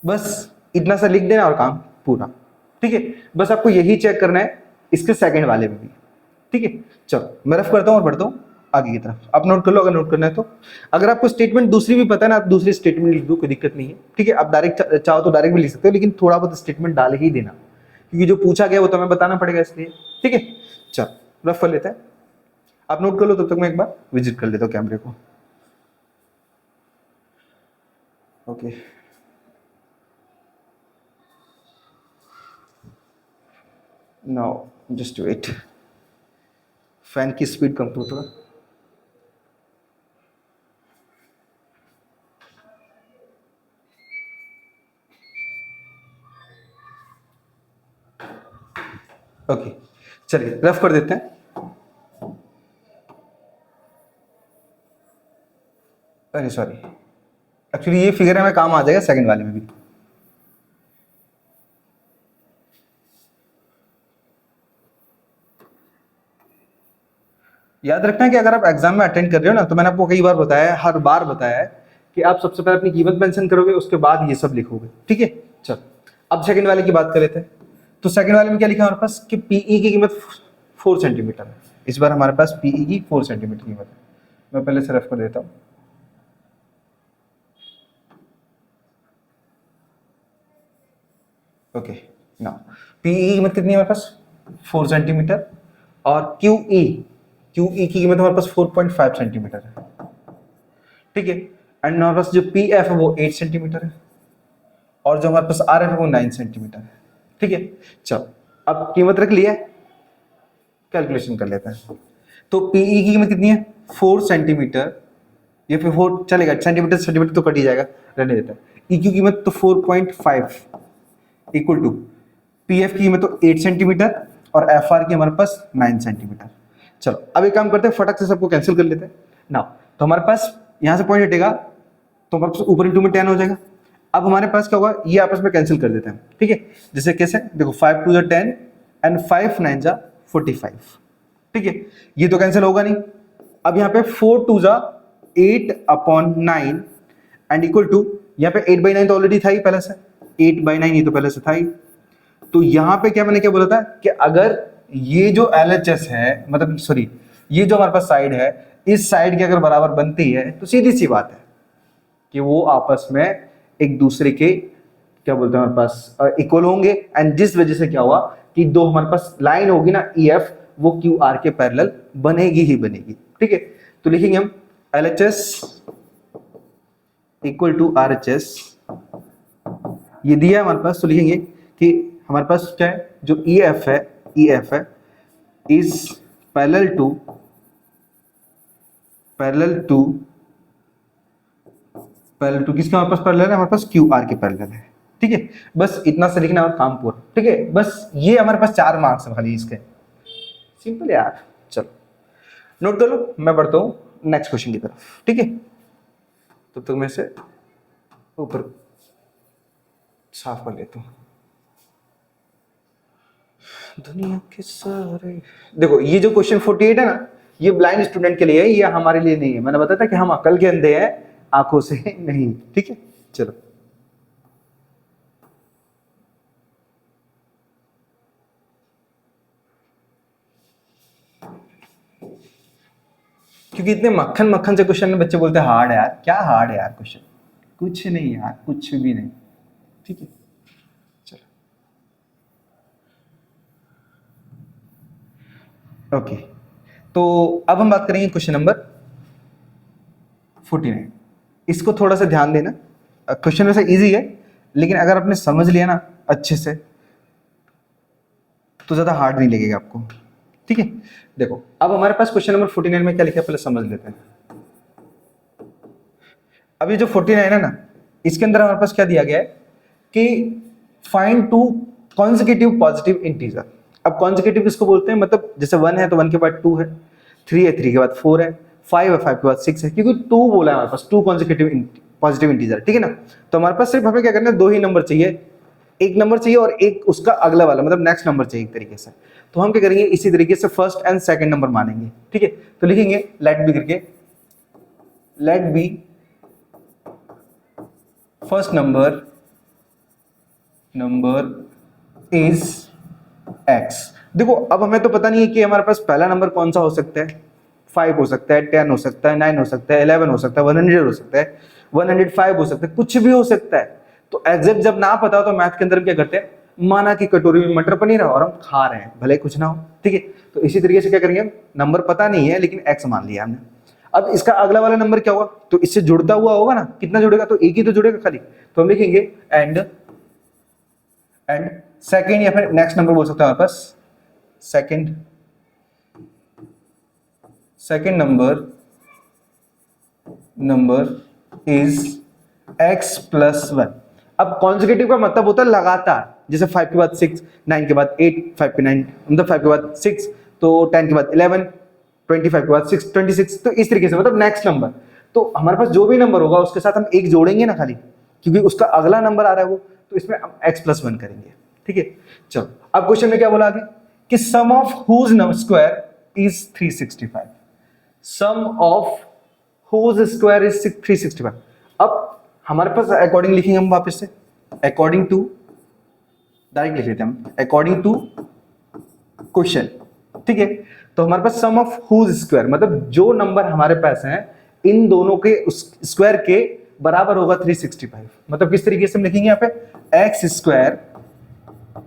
[SPEAKER 1] बस इतना सा लिख देना और काम पूरा। ठीक है, बस आपको यही चेक करना है इसके सेकंड वाले में भी। ठीक है, चलो मैं रफ करता हूँ और पढ़ता हूँ। आगे की तरफ। आप नोट कर लो अगर नोट करना है तो। अगर आपको स्टेटमेंट दूसरी भी पता है ना, आप दूसरी स्टेटमेंट लिख दो, कोई दिक्कत नहीं है, ठीक है। आप डायरेक्ट चाहो तो डायरेक्ट भी लिख सकते हो, लेकिन थोड़ा बहुत स्टेटमेंट डाल ही देना, क्योंकि जो पूछा गया वो तो हमें बताना पड़ेगा इसलिए, ठीक है। चलो रफ कर लेते हैं, आप नोट कर लो, तब तक मैं एक बार विजिट कर लेता हूँ कैमरे को। Okay now just wait, fan की स्पीड कम करो थोड़ा। ओके चलिए रफ कर देते हैं। अरे सॉरी, एक्चुअली ये फिगर हमें काम आ जाएगा सेकंड वाले में भी। याद रखना है कि अगर आप एग्जाम में अटेंड कर रहे हो ना, तो मैंने आपको कई बार बताया है, हर बार बताया है कि आप सबसे पहले अपनी कीमत मेंशन करोगे, उसके बाद ये सब लिखोगे, ठीक है। चल अब सेकंड वाले की बात कर लेते हैं। तो सेकंड वाले में क्या लिखा है हमारे पास कि पीई की कीमत 4 सेंटीमीटर है। इस बार हमारे पास पीई की 4 सेंटीमीटर कीमत है। मैं पहले से रफ कर देता हूँ। ओके ना, पीई की कीमत कितनी है हमारे पास 4 सेंटीमीटर, और क्यूई की कीमत हमारे पास 4.5 सेंटीमीटर है, ठीक है। एंड हमारे पास जो पी एफ है वो 8 सेंटीमीटर है, और जो हमारे पास आर एफ है वो 9 सेंटीमीटर है, ठीक है। चलो अब कीमत रख लिया, कैलकुलेशन कर लेते हैं। तो पीई की कीमत कितनी है 4 सेंटीमीटर, ये फिर 4 चलेगा, सेंटीमीटर तो कट ही जाएगा, रहने देता है। ई की कीमत तो 4.5 इक्वल टू पी एफ की कीमत तो 8 सेंटीमीटर, और एफ आर की हमारे पास 9 सेंटीमीटर। चलो अब एक काम करते हैं, फटक से सबको कैंसिल कर लेते हैं ना। तो हमारे पास यहां से पॉइंट हटेगा, तो हमारे पास ऊपर इंटू में 10 हो जाएगा। अब हमारे पास क्या होगा, ये आपस में कैंसिल कर देते हैं, ठीक है। जैसे कैसे, देखो 5 टू 10 एंड 5 9 जा 45, ठीक है। ये तो कैंसिल होगा नहीं। अब यहाँ पे 4 टू जा 8/9 एंड इक्वल टू, यहाँ पे 8/9 तो ऑलरेडी था ही पहले से, 8/9 ये तो पहले से था ही। तो यहाँ पे क्या मैंने क्या बोला था कि अगर ये जो LHS है, मतलब सॉरी ये जो हमारे पास साइड है, इस साइड की अगर बराबर बनती है तो सीधी सी बात है कि वो आपस में एक दूसरे के क्या बोलते हैं हमारे पास इक्वल होंगे। एंड जिस वजह से क्या हुआ कि दो हमारे पास लाइन होगी ना EF, वो QR के पैरेलल बनेगी ही बनेगी, ठीक है। तो लिखेंगे हम LHS इक्वल टू RHS, ये दिया है हमारे पास, तो लिखेंगे कि हमारे पास क्या है, जो EF है इज पैरेलल टू किसका हमारे पास पैरेलल है, हमारे पास QR के पैरेलल है, ठीक है। बस इतना से लिखना और काम पूरा, ठीक है। बस ये हमारे पास 4 मार्क्स है खाली इसके, सिंपल यार। चलो नोट कर लो, मैं बढ़ता हूँ नेक्स्ट क्वेश्चन की तरफ, ठीक है। तब तक मैं से ऊपर साफ कर लेता हूँ। दुनिया के सारे, देखो ये जो क्वेश्चन 48 है ना, ये ब्लाइंड स्टूडेंट के लिए है, ये हमारे लिए नहीं है। मैंने बताया था कि हम अकल के अंधे हैं, आंखों से नहीं, ठीक है। चलो क्योंकि इतने मक्खन मक्खन से क्वेश्चन में बच्चे बोलते हैं हार्ड है यार, क्या हार्ड है यार क्वेश्चन, कुछ नहीं यार, कुछ भी नहीं, ठीक है। चलो ओके, तो अब हम बात करेंगे क्वेश्चन नंबर 49। इसको थोड़ा सा ध्यान देना, क्वेश्चन वैसे इजी है, लेकिन अगर आपने समझ लिया ना अच्छे से तो ज्यादा हार्ड नहीं लगेगा आपको, ठीक है। देखो अब हमारे पास क्वेश्चन नंबर 49 में क्या लिखा है पहले समझ लेते हैं। अब ये जो 49 है ना, इसके अंदर हमारे पास क्या दिया गया है कि फाइंड 2 कॉन्सेक्यूटिव पॉजिटिव इंटीजर। अब कॉन्सेक्यूटिव किसको बोलते हैं, मतलब जैसे 1 है तो 1 के बाद 2 है, 3 है 3 के बाद 4 है, 5 है 5 के बाद 6 है, क्योंकि 2 बोला है हमारे पास, 2 कॉन्सेक्यूटिव पॉजिटिव इंटीजर, ठीक है ना। तो हमारे पास सिर्फ हमें क्या करना है, 2 ही नंबर चाहिए, एक नंबर चाहिए और एक उसका अगला वाला, मतलब नेक्स्ट नंबर चाहिए एक तरीके से। तो हम क्या करेंगे, इसी तरीके से फर्स्ट एंड सेकंड नंबर मानेंगे, ठीक है। तो लिखेंगे लेट बी करके, let be first number is x। देखो अब हमें तो पता नहीं है कि हमारे पास पहला नंबर कौन सा हो सकता है, 5 हो सकता है, 10 हो सकता है, 9 हो सकता है, 11 हो सकता है, 100 हो सकता है, 105 हो सकता है, कुछ भी हो सकता है। तो एग्जैक्ट जब ना पता हो तो मैथ के अंदर हम क्या करते हैं, माना कि कटोरी में मटर पनीर है और हम खा रहे हैं, भले कुछ ना हो, ठीक है। तो इसी तरीके से क्या करेंगे, नंबर पता नहीं है लेकिन x मान लिया हमने। अब इसका अगला वाला नंबर क्या होगा, तो इससे जुड़ता हुआ होगा ना, कितना जुड़ेगा, तो एक ही तो जुड़ेगा खाली, तो हम लिखेंगे एंड सेकेंड, या फिर नेक्स्ट नंबर बोल सकते हैं हमारे पास, second number is x plus 1। अब कॉन्जिक्यूटिव का मतलब होता है लगातार, जैसे 5 के बाद 6, 9 के बाद 8, 5 के 9 मतलब 5 के बाद 6, तो 10 के बाद 11, 25 के बाद 6, 26, तो इस तरीके से मतलब नेक्स्ट नंबर। तो हमारे पास जो भी नंबर होगा उसके साथ हम एक जोड़ेंगे ना खाली, क्योंकि उसका अगला नंबर आ रहा है वो, तो इसमें हम x प्लस 1 करेंगे, ठीक है। चलो अब क्वेश्चन में क्या बोला आगे कि sum of whose square is 365, sum of whose square is 365। अब हमारे पास अकॉर्डिंग लिखेंगे हम वापस से, अकॉर्डिंग टू, डायरेक्ट लिख लेते हैं हम, अकॉर्डिंग टू क्वेश्चन, ठीक है। तो हमारे पास सम ऑफ हुज स्क्वायर मतलब जो नंबर हमारे पास हैं इन दोनों के उस स्क्वायर के बराबर होगा 365। मतलब किस तरीके से हम लिखेंगे यहाँ पे, x square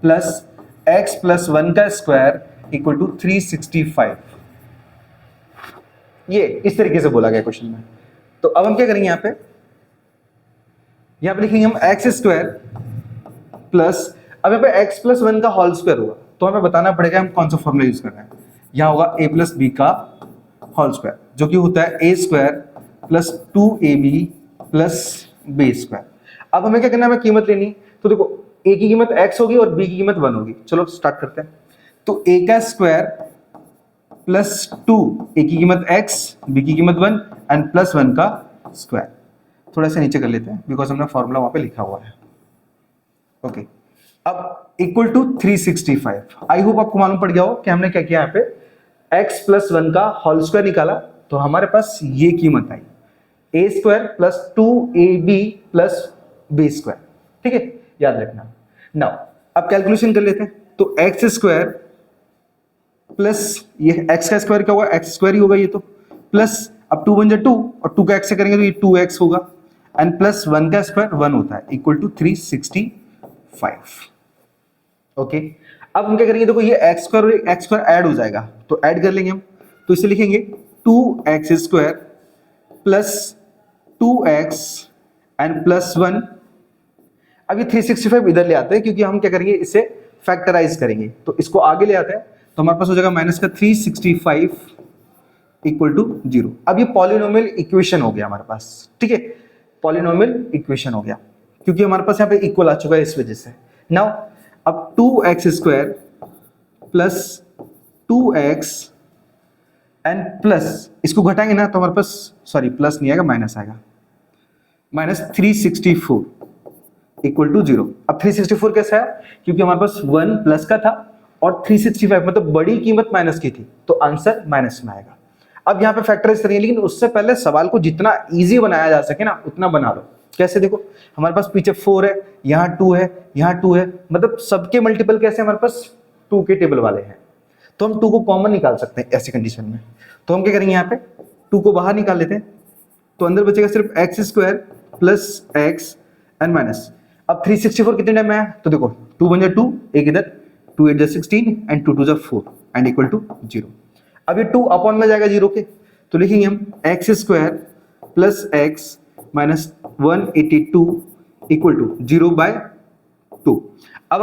[SPEAKER 1] plus x plus 1 का स्क्वायर इक्वल टू 365, ये इस तरीके से बोला गया क्वेश्चन में। तो अब हम क्या करेंगे, यहां पे लिखेंगे हम एक्स स्क्वायर प्लस, अब यहाँ पे एक्स प्लस 1 का होल स्क्वायर होगा, तो हमें बताना पड़ेगा हम कौन सा फॉर्मूला यूज कर रहे हैं। यहां होगा a प्लस बी का होल स्क्वायर, जो कि होता है a square plus 2ab plus b square. अब हमें क्या करना है, हमें कीमत लेनी, तो देखो a की कीमत x होगी और b की कीमत 1 होगी। चलो स्टार्ट करते हैं। तो a का स्क्वायर प्लस 2, a की कीमत x, b की कीमत 1 एंड प्लस 1 का स्क्वायर। थोड़ा सा नीचे कर लेते हैं बिकॉज हमने फॉर्मूला वहां पे लिखा हुआ है, ओके। अब इक्वल टू 365। आई होप आपको मालूम पड़ गया हो कि हमने क्या किया, यहाँ पे x प्लस 1 का होल स्क्वायर निकाला, तो हमारे पास ये कीमत आई, a square plus 2ab plus b square, ठीक है, याद रखना। नाउ अब कैलकुलेशन कर लेते हैं। तो x स्क्वायर प्लस ये x का स्क्वायर क्या होगा, x स्क्वायर ही होगा ये, तो प्लस अब 2 बन जाए 2 और 2 का x से करेंगे तो ये 2x होगा एंड प्लस 1 का स्क्वायर 1 होता है इक्वल टू 365, ओके। अब हम क्या करेंगे, देखो ये x स्क्वायर और x स्क्वायर ऐड हो जाएगा, तो ऐड कर लेंगे हम, तो इसे लिखेंगे 2x square plus 2x and plus 1। अब ये 365 इधर ले आते हैं क्योंकि हम क्या करेंगे, इसे फैक्टराइज करेंगे, तो इसको आगे ले आते हैं, तो हमारे पास हो जाएगा माइनस का 365 इक्वल टू 0। अब ये पॉलिनोमियल इक्वेशन हो गया हमारे पास, ठीक है, पॉलिनोमियल इक्वेशन हो गया क्योंकि हमारे पास यहाँ पे इक्वल आ चुका है इस वजह से। नाउ अब 2x square plus 2x and plus, इसको घटाएंगे ना तो हमारे पास, सॉरी प्लस नहीं आएगा, माइनस आएगा, माइनस 364 इक्वल टू 0। अब 364 कैसा है, क्योंकि हमारे पास 1 प्लस का था और 365 मतलब बड़ी कीमत माइनस की थी, तो आंसर माइनस में आएगा। अब यहाँ पे फैक्टराइज करेंगे, लेकिन उससे पहले सवाल को जितना इजी बनाया जा सके ना उतना बना लो। कैसे, देखो हमारे पास पीछे 4 है, यहाँ 2 है, यहाँ 2 है, मतलब सबके मल्टीपल कैसे हमारे पास 2 के टेबल वाले हैं, तो हम 2 को कॉमन निकाल सकते हैं ऐसी कंडीशन में। तो हम क्या करेंगे, यहाँ पे 2 को बाहर निकाल लेते हैं, तो अंदर बचेगा सिर्फ x square plus x and minus. अब 364 कितने टाइम में है, तो देखो 2 बन जाए 2, एक इधर, 2 8 जा 16 एंड 2 2 जा 4 एंड इक्वल टू 0। अब ये 2 अपॉन में जाएगा 0 के, तो लिखेंगे हम x square plus x minus 182 equal to 0/2। अब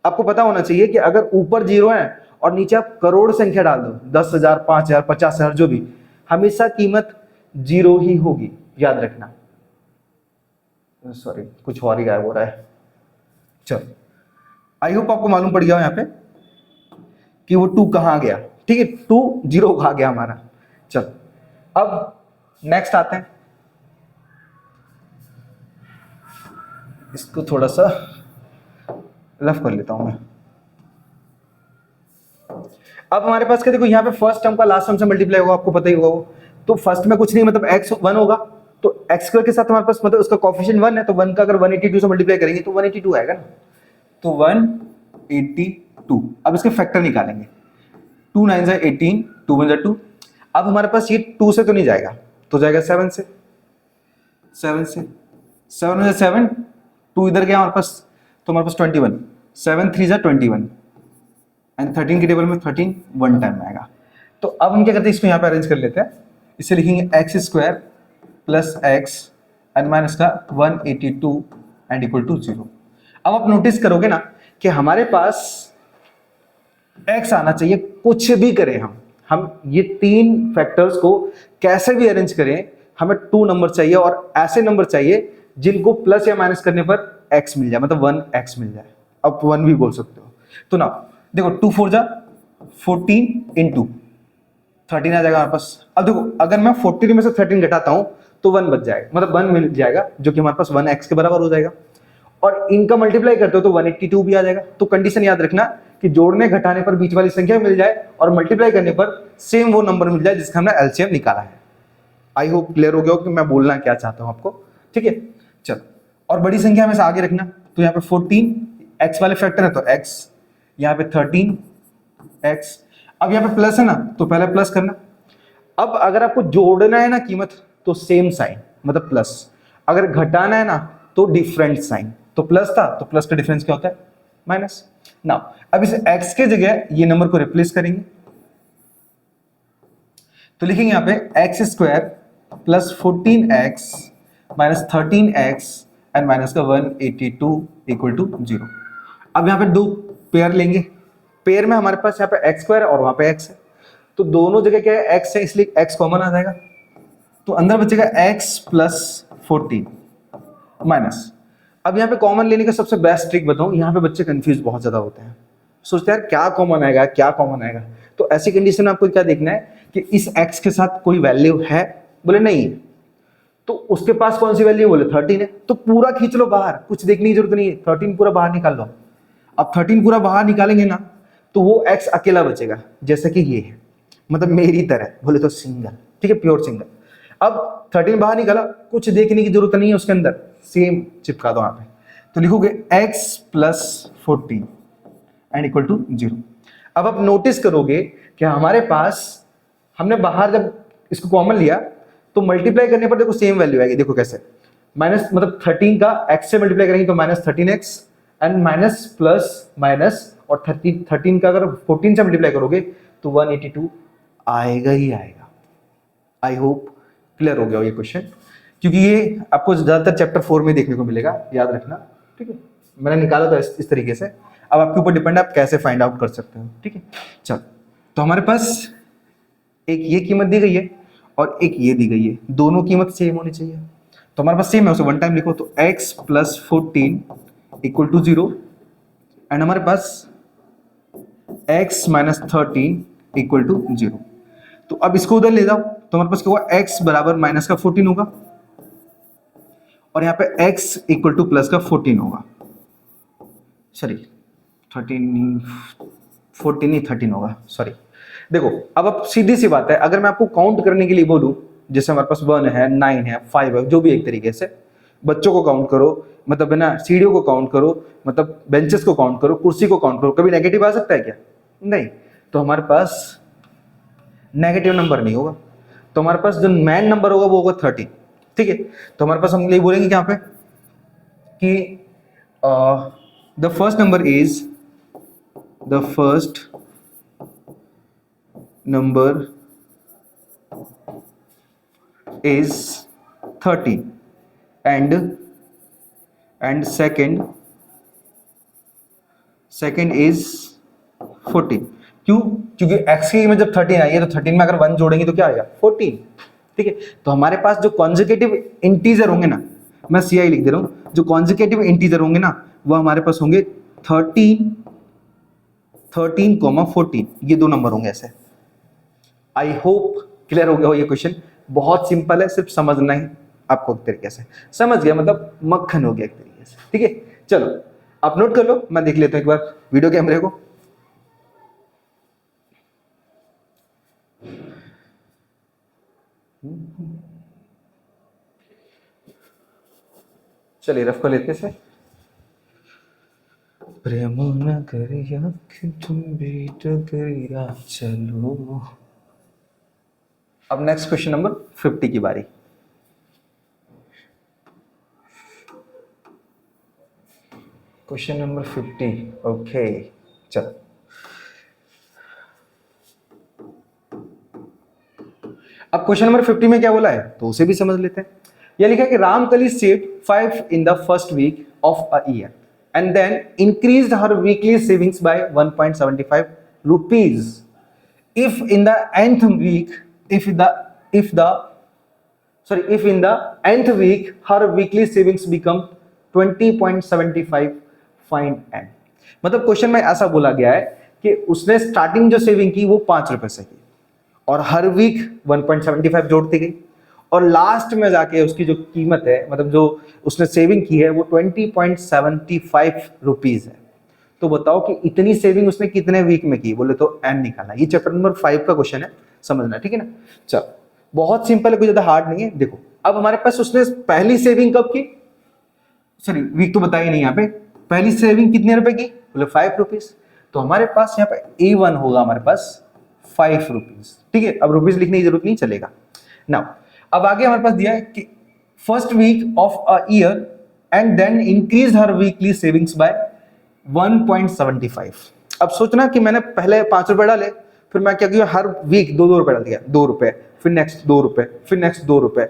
[SPEAKER 1] आपको पता होना चाहिए कि अगर ऊपर 0 है और नीचे आप करोड़ संख्या डाल दो, 10,000 5,000 50,000 जो भी, हमेशा कीमत 0 ही होगी, याद रखना। सॉरी कुछ और ही गायब हो रहा है। चलो आई होप आपको मालूम पड़ गया यहाँ पे कि वो 2 कहाँ गया, ठीक है, 2 0 कहाँ गया हमारा। चलो अब नेक्स्ट आते हैं, इसको थोड़ा सा रफ कर लेता हूं मैं। अब हमारे पास क्या, देखो यहाँ पे फर्स्ट टर्म का लास्ट टर्म से मल्टीप्लाई होगा, आपको पता ही होगा वो, तो फर्स्ट में कुछ नहीं, मतलब x 1 होगा, तो x स्क्वायर के साथ हमारे पास मतलब उसका कोएफिशिएंट 1 है, तो 1 का अगर 182 से मल्टीप्लाई करेंगे तो 182 आएगा ना, तो 182। अब इसके फैक्टर निकालेंगे, 2 9 18, 2 1 2। अब हमारे पास ये 2 से तो नहीं जाएगा, तो जाएगा 7 से, 7 से, 7 में से 7, 2 इधर गया हमारे पास, तो हमारे पास 21, 7 3 जा 21 एंड 13 की टेबल में 13 1 टाइम में आएगा। तो अब हम क्या करते हैं, इसको यहाँ पे अरेंज कर लेते हैं। इसे लिखेंगे x square plus x and minus का 182 एंड इक्वल टू 0। अब आप नोटिस करोगे ना कि हमारे पास x आना चाहिए, कुछ भी करें हम ये 3 फैक्टर्स को कैसे भी अरेंज करें, हमें 2 नंबर चाहिए और ऐसे नंबर चाहिए जिनको प्लस या माइनस करने पर x मिल जाए, मतलब 1x मिल जाए। अब 1 भी बोल सकते हो। तो ना देखो 2 4 जा 14 इंटू 13 आ जाएगा हमारे पास। अब देखो अगर मैं 14 में से 13 घटाता हूं तो 1 बच जाएगा, मतलब 1 मिल जाएगा जो कि हमारे पास 1x के बराबर हो जाएगा। और इनका मल्टीप्लाई करते हो तो 182 भी आ जाएगा। तो कंडीशन याद रखना कि जोड़ने घटाने पर बीच वाली संख्या मिल जाए और मल्टीप्लाई करने पर सेम वो नंबर मिल जाए जिसका हमने एलसीएम निकाला है। आई होप क्लियर हो गया हो कि मैं बोलना क्या चाहता हूं आपको, ठीक है। चलो, और बड़ी संख्या हमेशा आगे रखना। तो यहाँ पे 14 एक्स वाले फैक्टर है तो एक्स, यहाँ पे 13 एक्स। अब यहाँ पे प्लस है ना, तो पहले प्लस करना। अब अगर आपको जोड़ना है ना कीमत तो सेम साइन, मतलब प्लस। अगर घटाना है ना तो डिफरेंट साइन। तो प्लस था तो प्लस का डिफरेंस क्या होता है, माइनस। नाउ अब इस x के जगह ये नंबर को रिप्लेस करेंगे, तो लिखेंगे यहां पे x square plus 14x minus 13x and minus का 182 इक्वल टू 0। अब यहां पे 2 पेयर लेंगे, पेयर में हमारे पास यहाँ पे एक्स स्क्वायर और वहां पे x है, तो दोनों जगह क्या है x है, इसलिए x कॉमन आ जाएगा। तो अंदर बचेगा x प्लस 14 माइनस। अब यहाँ पे कॉमन लेने का सबसे बेस्ट ट्रिक बताऊं, यहाँ पे बच्चे कंफ्यूज बहुत ज्यादा होते हैं, सोचते हैं यार क्या कॉमन आएगा, क्या कॉमन आएगा। तो ऐसी कंडीशन में आपको क्या देखना है कि इस x के साथ कोई वैल्यू है, बोले नहीं है, तो उसके पास कौन सी वैल्यू, बोले 13 है, तो पूरा खींच लो बाहर, कुछ देखने की जरूरत नहीं है, 13 पूरा बाहर निकाल लो। अब 13 पूरा बाहर निकालेंगे ना तो वो x अकेला बचेगा, जैसे कि ये है, मतलब मेरी तरह बोले तो सिंगल, ठीक है, प्योर सिंगल। अब 13 बाहर निकाला, कुछ देखने की जरूरत नहीं है उसके अंदर, सेम चिपका दो यहाँ पे। तो लिखोगे x plus 14 and equal to 0। अब आप नोटिस करोगे कि हमारे पास हमने बाहर जब इसको कॉमन लिया तो मल्टीप्लाई करने पर देखो सेम वैल्यू आएगी। देखो कैसे, माइनस मतलब 13 का x से मल्टीप्लाई करेंगे तो minus 13x and minus plus minus, और 13 का अगर 14 से मल्टीप्लाई करोगे तो 182 आएगा ही आएगा। आई होप क्लियर हो गया हो ये क्वेश्चन, क्योंकि ये आपको ज्यादातर चैप्टर 4 में देखने को मिलेगा, याद रखना, ठीक है। मैंने निकाला था इस तरीके से, अब आपके ऊपर डिपेंड है आप कैसे फाइंड आउट कर सकते हो, ठीक है। चलो, तो हमारे पास एक ये कीमत दी गई है और एक ये दी गई है, दोनों कीमत सेम होनी चाहिए। तो हमारे पास सेम है, उसे 1 टाइम लिखो, तो x plus 14 equal to 0 and हमारे पास x माइनस 13 इक्वल टू 0। तो अब इसको उधर ले जाओ तो हमारे पास क्या होगा, x बराबर माइनस का 14 होगा और यहाँ पे x इक्वल टू प्लस का 14 होगा, सॉरी 13 होगा, सॉरी। देखो अब सीधी सी बात है, अगर मैं आपको काउंट करने के लिए बोलूं, जैसे हमारे पास 1 है 9 है 5 है, जो भी एक तरीके से बच्चों को काउंट करो, मतलब है ना, सीढ़ियों को काउंट करो, मतलब बेंचेस को काउंट करो, कुर्सी को काउंट करो, कभी नेगेटिव आ सकता है क्या, नहीं। तो हमारे पास नेगेटिव नंबर नहीं होगा, तो हमारे पास जो मैन नंबर होगा वो होगा 13, ठीक है। तो हमारे पास हम ये बोलेंगे यहाँ पे कि the first number is is 30 and second is 14। क्यों, क्योंकि x की कीमत जब 13 आई है तो 13 में अगर 1 जोड़ेंगे तो क्या आएगा 14, ठीक है। तो हमारे पास जो कॉन्जिक्यूटिव इंटीजर होंगे ना, मैं CI लिख दे रहा हूं, जो कॉन्जिक्यूटिव इंटीजर होंगे ना वो हमारे पास होंगे 13,14, ये 2 नंबर होंगे ऐसे। आई होप क्लियर हो गया हो ये क्वेश्चन, बहुत सिंपल है, सिर्फ समझना ही आपको एक तरीके से, समझ गया मतलब मक्खन हो गया एक तरीके से, ठीक है। चलो आप नोट कर लो, मैं देख लेता हूं एक बार वीडियो कैमरे को। चलिए रफ कर लेते से। प्रेम न करिया कि तुम भी डगरिया चलो, अब नेक्स्ट क्वेश्चन नंबर 50 की बारी। क्वेश्चन नंबर 50, ओके चलो। अब क्वेश्चन नंबर 50 में क्या बोला है तो उसे भी समझ लेते हैं। यह लिखा है कि Ramkali saved 5 in the first week of a year and then increased her weekly savings by 1.75 rupees. If in the nth week, if in the nth week her weekly savings become 20.75, find n। मतलब question में ऐसा बोला गया है कि उसने starting जो saving की वो 5 रुपए से की और हर वीक 1.75 जोड़ती गई और लास्ट में जाके उसकी जो कीमत है, मतलब जो उसने सेविंग की है वो 20.75 रुपीज है। तो बताओ कि इतनी सेविंग उसने कितने वीक में की, बोले तो एन निकालना। ये चैप्टर नंबर 5 का क्वेश्चन है, समझना ठीक है ना। चलो बहुत सिंपल है, कोई ज्यादा हार्ड नहीं है। देखो अब हमारे पास उसने पहली सेविंग कब की, सॉरी वीक तो बताया नहीं यहाँ पे, पहली सेविंग कितने रुपए की, बोले 5 रुपीज। तो हमारे पास यहाँ पे A1 होगा हमारे पास 5 रुपीज, ठीक है। अब रुपीज लिखने की जरूरत नहीं, चलेगा ना। अब आगे हमारे पास दिया है कि first week of a year and then increase हर वीकली सेविंग्स बाय 1.75। अब सोचना कि मैंने पहले 5 रुपए डाले, फिर मैं क्या किया, हर वीक 2 रुपए डाल दिया, 2 रुपए, फिर नेक्स्ट 2 रुपए, फिर नेक्स्ट 2 रुपए।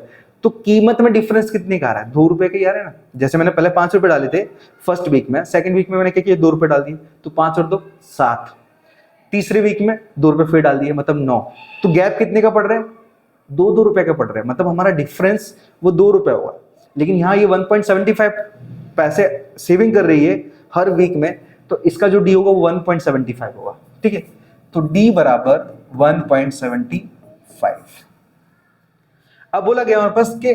[SPEAKER 1] तो कीमत में डिफरेंस कितने का आ रहा है, 2 रुपए के आ रहे हैं ना। जैसे मैंने पहले 5 रुपए डाले थे फर्स्ट वीक में, सेकंड वीक में मैंने क्या किया, 2 रुपए डाल दिए, तो 5 और 2 7। तीसरे वीक में 2 रुपए फिर डाल दिए, मतलब 9। तो गैप कितने का पड़ रहा है, 2 रुपए का पड़ रहा है, मतलब हमारा डिफरेंस वो 2 रुपए होगा। लेकिन यहाँ ये 1.75 पैसे सेविंग कर रही है हर वीक में, तो इसका जो डी होगा वो 1.75 होगा, ठीक है। तो डी बराबर 1.75। अब बोला गया हमारे पास कि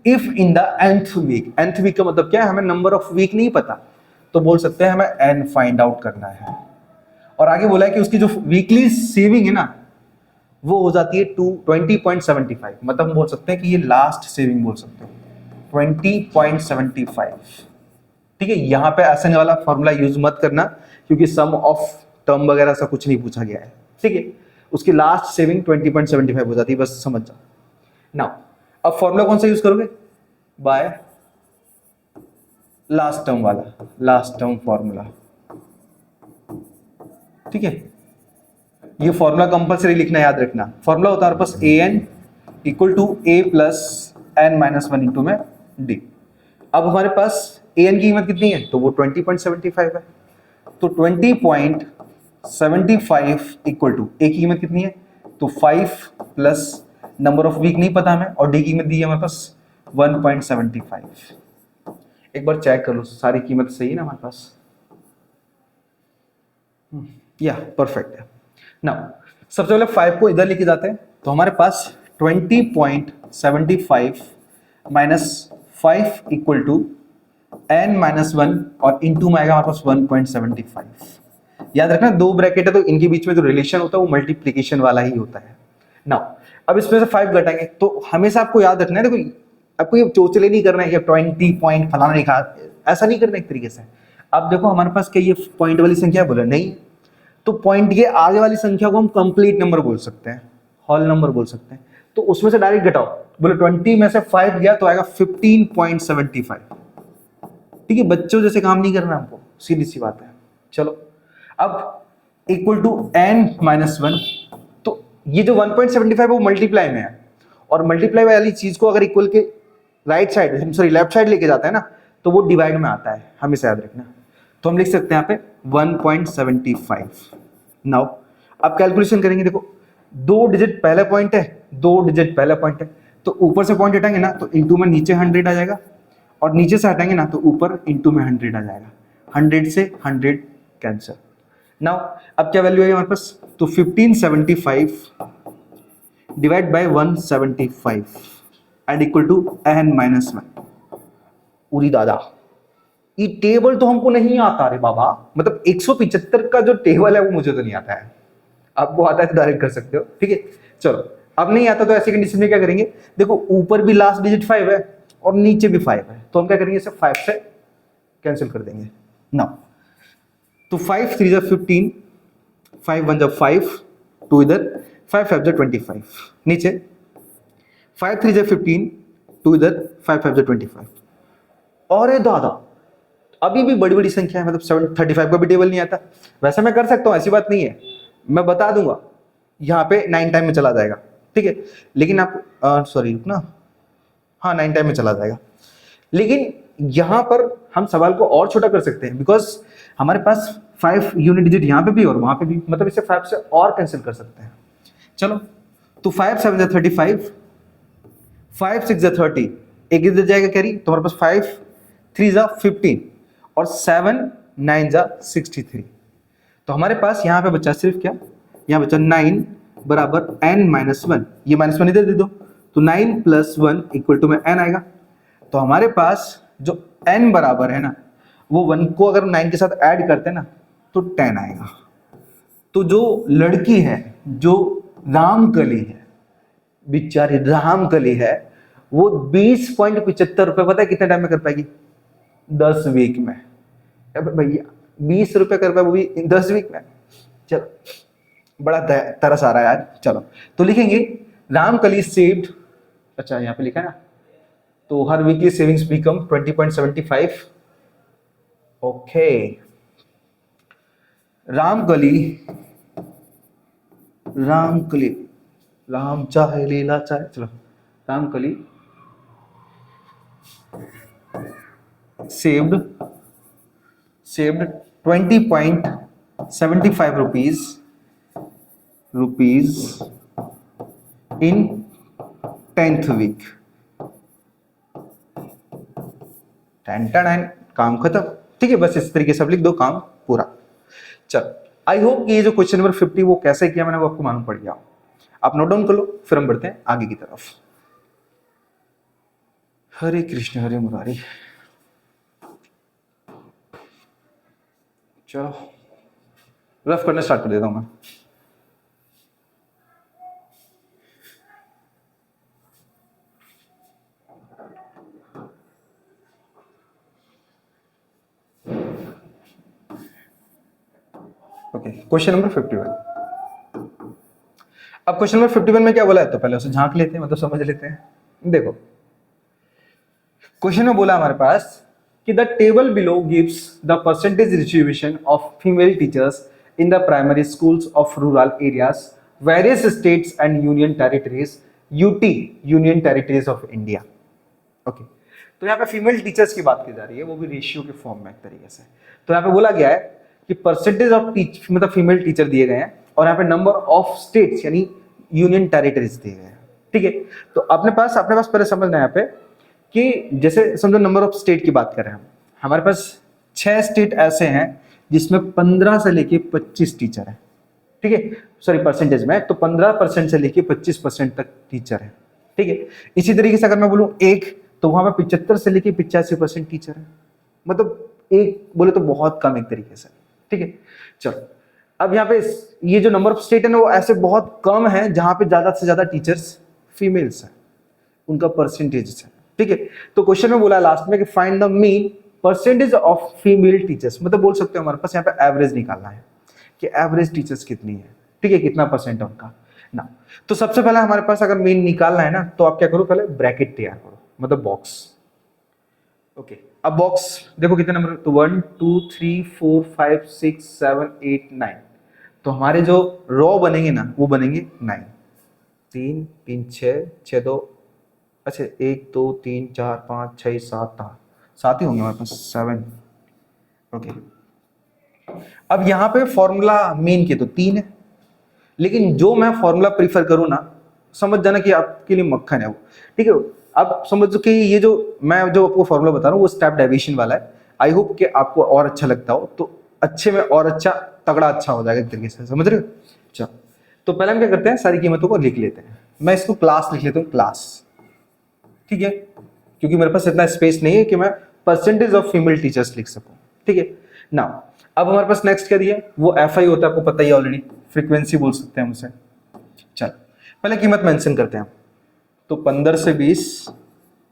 [SPEAKER 1] if in the nth week, nth week का मतलब क्या है, हमें नंबर ऑफ वीक नहीं पता, तो बोल सकते हैं हमें n फाइंड आउट करना है। और आगे बोला है कि उसकी जो वीकली सेविंग है ना वो हो जाती है 20.75, मतलब हम बोल सकते हैं कि ये लास्ट सेविंग बोल सकते हैं 20.75, ठीक है। यहां पे एसएन वाला फॉर्मूला यूज मत करना क्योंकि सम ऑफ टर्म वगैरह सा कुछ नहीं पूछा गया है, ठीक है। उसकी लास्ट सेविंग 20.75 हो जाती है, बस समझ जाओ। नाउ अब फॉर्मूला कौन सा यूज करोगे, बाय लास्ट टर्म वाला, लास्ट टर्म फॉर्मूला, ठीक है। ये फॉर्मूला कंपलसरी लिखना, याद रखना। फॉर्मूला होता है हमारे पास an equal to a plus n minus 1 into में d। अब हमारे पास an की कीमत कितनी है, तो वो 20.75 है। तो 20.75 इक्वल टू a की कीमत कितनी है, तो 5 प्लस नंबर ऑफ वीक नहीं पता हमें, और d की कीमत दी है हमारे पास 1.75। एक बार चेक कर लो सारी कीमत सही है ना हमारे पास, या परफेक्ट है। नाउ सबसे पहले 5 को इधर लेके जाते हैं, तो हमारे पास 20.75 minus 5 equal to n minus 1 और इनटू में आएगा हमारे पास 1.75। याद रखना दो ब्रैकेट है तो इनके बीच में जो रिलेशन होता है वो मल्टीप्लीकेशन वाला ही होता है। नाउ अब इसमें से 5 घटाएंगे, तो हमेशा आपको याद रखना है, देखो आपको ये चोचले नहीं करना है कि 20 पॉइंट फलाना लिखा, ऐसा नहीं करना एक तरीके से। अब देखो हमारे पास क्या ये पॉइंट वाली संख्या बोले नहीं, तो पॉइंट के आगे वाली संख्या को हम कंप्लीट नंबर बोल सकते हैं, होल नंबर बोल सकते हैं। तो उसमें से डायरेक्ट घटाओ, बोले 20 में से 5 गया तो आएगा 15.75, ठीक है। बच्चों जैसे काम नहीं करना हमको, सीधी सी बात है। चलो अब इक्वल टू n माइनस 1, तो ये जो 1.75 वो मल्टीप्लाई में है, और मल्टीप्लाई वाली चीज को अगर इक्वल के right side, sorry left side लेके जाता है ना, तो वो डिवाइड में आता है, हमेशा याद रखना। तो हम लिख सकते हैं यहाँ पे 1.75। नाउ अब कैलकुलेशन करेंगे, देखो 2 डिजिट पहला पॉइंट है, 2 डिजिट पहला पॉइंट है, तो ऊपर से पॉइंट हटाएंगे ना तो इंटू में नीचे 100 आ जाएगा, और नीचे से हटाएंगे ना तो ऊपर इंटू में 100 आ जाएगा। 100 से 100 कैंसिल। नाउ अब क्या वैल्यू है हमारे पास, तो 1575 divide by 175 and equal to n minus 1। उरी दादा, ये टेबल तो हमको नहीं आता रे बाबा, मतलब 175 का जो टेबल है वो मुझे तो नहीं आता है, आपको आता है तो डायरेक्ट कर सकते हो, ठीक है। चलो अब नहीं आता तो ऐसी कंडीशन में क्या करेंगे, देखो ऊपर भी लास्ट डिजिट 5 है और नीचे भी 5 है, तो हम क्या करेंगे, इसे 5 से कैंसिल कर देंगे। नाउ तो 5 3 जा 15, 5 1 जा 5, 2 इधर, 5 5 जा 25, नीचे 5 3 15, 2 इधर, 5 5 25। और ये दादा अभी भी बड़ी बड़ी संख्या है, मतलब 735 का भी टेबल नहीं आता। वैसे मैं कर सकता हूँ, ऐसी बात नहीं है, मैं बता दूंगा, यहाँ पे 9 टाइम में चला जाएगा, ठीक है। लेकिन आप सॉरी रुकना, हाँ 9 टाइम में चला जाएगा। लेकिन यहाँ पर हम सवाल को और छोटा कर सकते हैं, बिकॉज हमारे पास 5 यूनिट डिजिट यहाँ पे भी और वहाँ पे भी, मतलब इसे 5 से और कैंसिल कर सकते हैं। चलो तो 5 7 35, 5 6 30, एक इधर जाएगा कैरी, तो हमारे पास 5 3 15 और 7 9 63। तो हमारे पास यहाँ पे बचा सिर्फ क्या, यहाँ बचा 9 बराबर n-1, ये -1 इधर दे दो, तो 9 + 1 इक्वल टू में n आएगा। तो हमारे पास जो n बराबर है ना, वो 1 को अगर 9 के साथ ऐड करते हैं ना तो 10 आएगा। तो जो लड़की है, जो रामकली है, बेचारी रामकली है, वो 20.75 रुपए पता है कितने टाइम में कर पाएगी? 10 वीक में। अब भैया 20 रुपए कर पाए वो भी 10 वीक में। चलो बड़ा तरस आ रहा है यार। चलो तो लिखेंगे रामकली सेव्ड, अच्छा यहाँ पे लिखा है ना, तो हर weekly savings become 20.75। Okay, Ramkali Ram चाहे लीला चाहे, चलो Ramkali saved 20.75 rupees in 10th week। 10 काम खत्म, ठीक है। बस इस तरीके से लिख दो, काम पूरा। चलो आई होप कि ये जो क्वेश्चन नंबर 50 वो कैसे किया मैंने वो आपको मालूम पड़ गया। आप नोट डाउन कर लो, फिर हम बढ़ते हैं आगे की तरफ। हरे कृष्ण हरे मुरारी। चलो रफ करना स्टार्ट कर देता हूं मैं। Okay, question number 51। अब क्वेश्चन नंबर 51 में क्या बोला है, तो पहले उसे झांक लेते हैं, मतलब समझ लेते हैं। देखो क्वेश्चन में बोला हमारे पास कि the table below gives the percentage distribution of female teachers in the primary schools of rural areas, various states and union territories, UT union territories of India. Okay, तो यहाँ पे फीमेल टीचर्स की बात की जा रही है, वो भी रेशियो के फॉर्म में एक तरीके से। तो यहाँ पे बोला गया है कि परसेंटेज ऑफ मतलब फीमेल टीचर दिए गए हैं, और यहाँ पे नंबर ऑफ स्टेट्स यानी यूनियन टेरिटरीज दिए गए हैं, ठीक है। तो अपने पास पहले समझना है यहाँ पे कि जैसे समझो नंबर ऑफ स्टेट की बात करें हम, हमारे पास 6 स्टेट ऐसे हैं जिसमें 15 से लेके 25 टीचर हैं, ठीक है। सॉरी परसेंटेज में तो 15% से लेके 25% तक टीचर है, ठीक है। इसी तरीके से अगर मैं बोलूं एक, तो वहां पे 75 से लेके 85% टीचर है, मतलब एक बोले तो बहुत कम एक तरीके से, ठीक है। चलो अब यहाँ पे ये जो नंबर ऑफ स्टेट है ना, वो ऐसे बहुत कम है जहां पे ज्यादा से ज्यादा टीचर्स फीमेल्स हैं, उनका परसेंटेज है, ठीक है। तो क्वेश्चन में बोला लास्ट में कि find the mean percentage of female teachers, मतलब बोल सकते हो हमारे पास यहाँ पे एवरेज निकालना है कि एवरेज टीचर्स कितनी है, ठीक है, कितना परसेंट है उनका ना। तो सबसे पहले हमारे पास अगर मीन निकालना है ना, तो आप क्या करो, पहले ब्रैकेट तैयार करो, मतलब बॉक्स। ओके, अब बॉक्स देखो कितने नंबर, तो 1 2 3 4 5 6 7 8 9। तो हमारे जो रो बनेंगे ना, वो बनेंगे 9, 3 3 6 6 2, अच्छा 1 2 3 4 5 6 7 7 ही होंगे हमारे पास, 7। ओके, अब यहाँ पे फॉर्मूला मीन के तो 3 है, लेकिन जो मैं फॉर्मूला प्रीफर करूँ ना, समझ जाना कि आपके लिए मक्खन है वो, ठीक है। अब समझ कि ये जो मैं जो आपको फॉर्मूला बता रहा हूँ वो स्टेप डेविएशन वाला है। आई होप कि आपको और अच्छा लगता हो, तो अच्छे में और अच्छा तगड़ा अच्छा हो जाएगा एक तरीके से, समझ रहे हो। चलो तो पहले हम क्या करते हैं, सारी कीमतों को लिख लेते हैं। मैं इसको क्लास लिख लेता हूँ, क्लास, ठीक है, क्योंकि मेरे पास इतना स्पेस नहीं है कि मैं परसेंटेज ऑफ फीमेल टीचर्स लिख सकूं, ठीक है ना। अब हमारे पास नेक्स्ट क्या दिया, वो एफ आई होता है, आपको पता ही ऑलरेडी, फ्रीक्वेंसी बोल सकते हैं हम उसे। चल पहले कीमत मेंशन करते हैं, तो 15 से 20,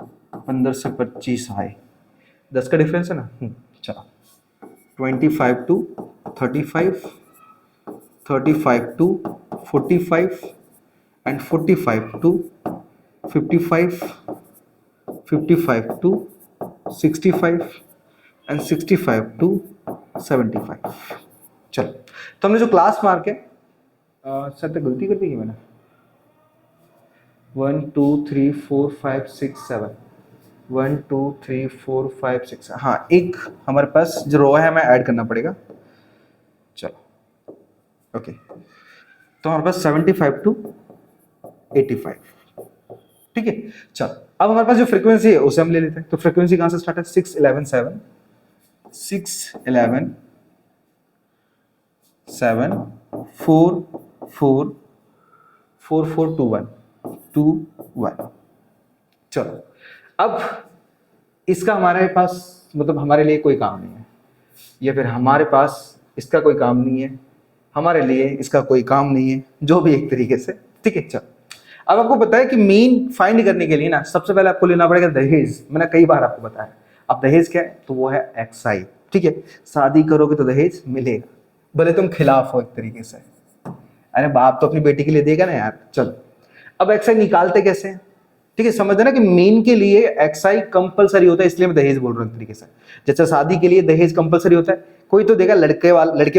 [SPEAKER 1] 15 से 25 आए, 10 का डिफरेंस है ना। चलो 25 to 35, 35 to 45 and 45 to 55, 55 to 65 and 65 to 75। चलो, तो हमने जो क्लास मार्क है सर तो गलती कर दी मैंने, 1 2 3 4 5 6 7, 1 2 3 4 5 6, हाँ एक हमारे पास जो रो है हमें ऐड करना पड़ेगा। चलो ओके, तो हमारे पास 75 to 85, ठीक है। चलो अब हमारे पास जो फ्रीक्वेंसी है उसे हम ले लेते हैं। तो फ्रीक्वेंसी कहां से स्टार्ट है, 6 11 7, 6 11 7 4 4 4 4 2 1 2 1। चलो अब इसका हमारे पास मतलब हमारे लिए कोई काम नहीं है, या फिर हमारे पास इसका कोई काम नहीं है, हमारे लिए इसका कोई काम नहीं है, जो भी एक तरीके से, ठीक है। चलो अब आपको पता है कि मीन फाइंड करने के लिए ना सबसे पहले आपको लेना पड़ेगा दहेज। मैंने कई बार आपको बताया। अब दहेज क्या है, तो वो है एक्साई, ठीक है। शादी करोगे तो दहेज मिलेगा, भले तुम खिलाफ हो एक तरीके से, अरे बाप तो अपनी बेटी के लिए देगा ना यार। चलो अब एक्साई निकालते कैसे हैं, ठीक है। समझ ना कि मीन के लिए एक्साई कंपलसरी होता है, इसलिए मैं दहेज बोल रहा हूँ एक तरीके से। जैसे शादी के लिए दहेज कंपलसरी होता है, कोई तो देगा, लड़के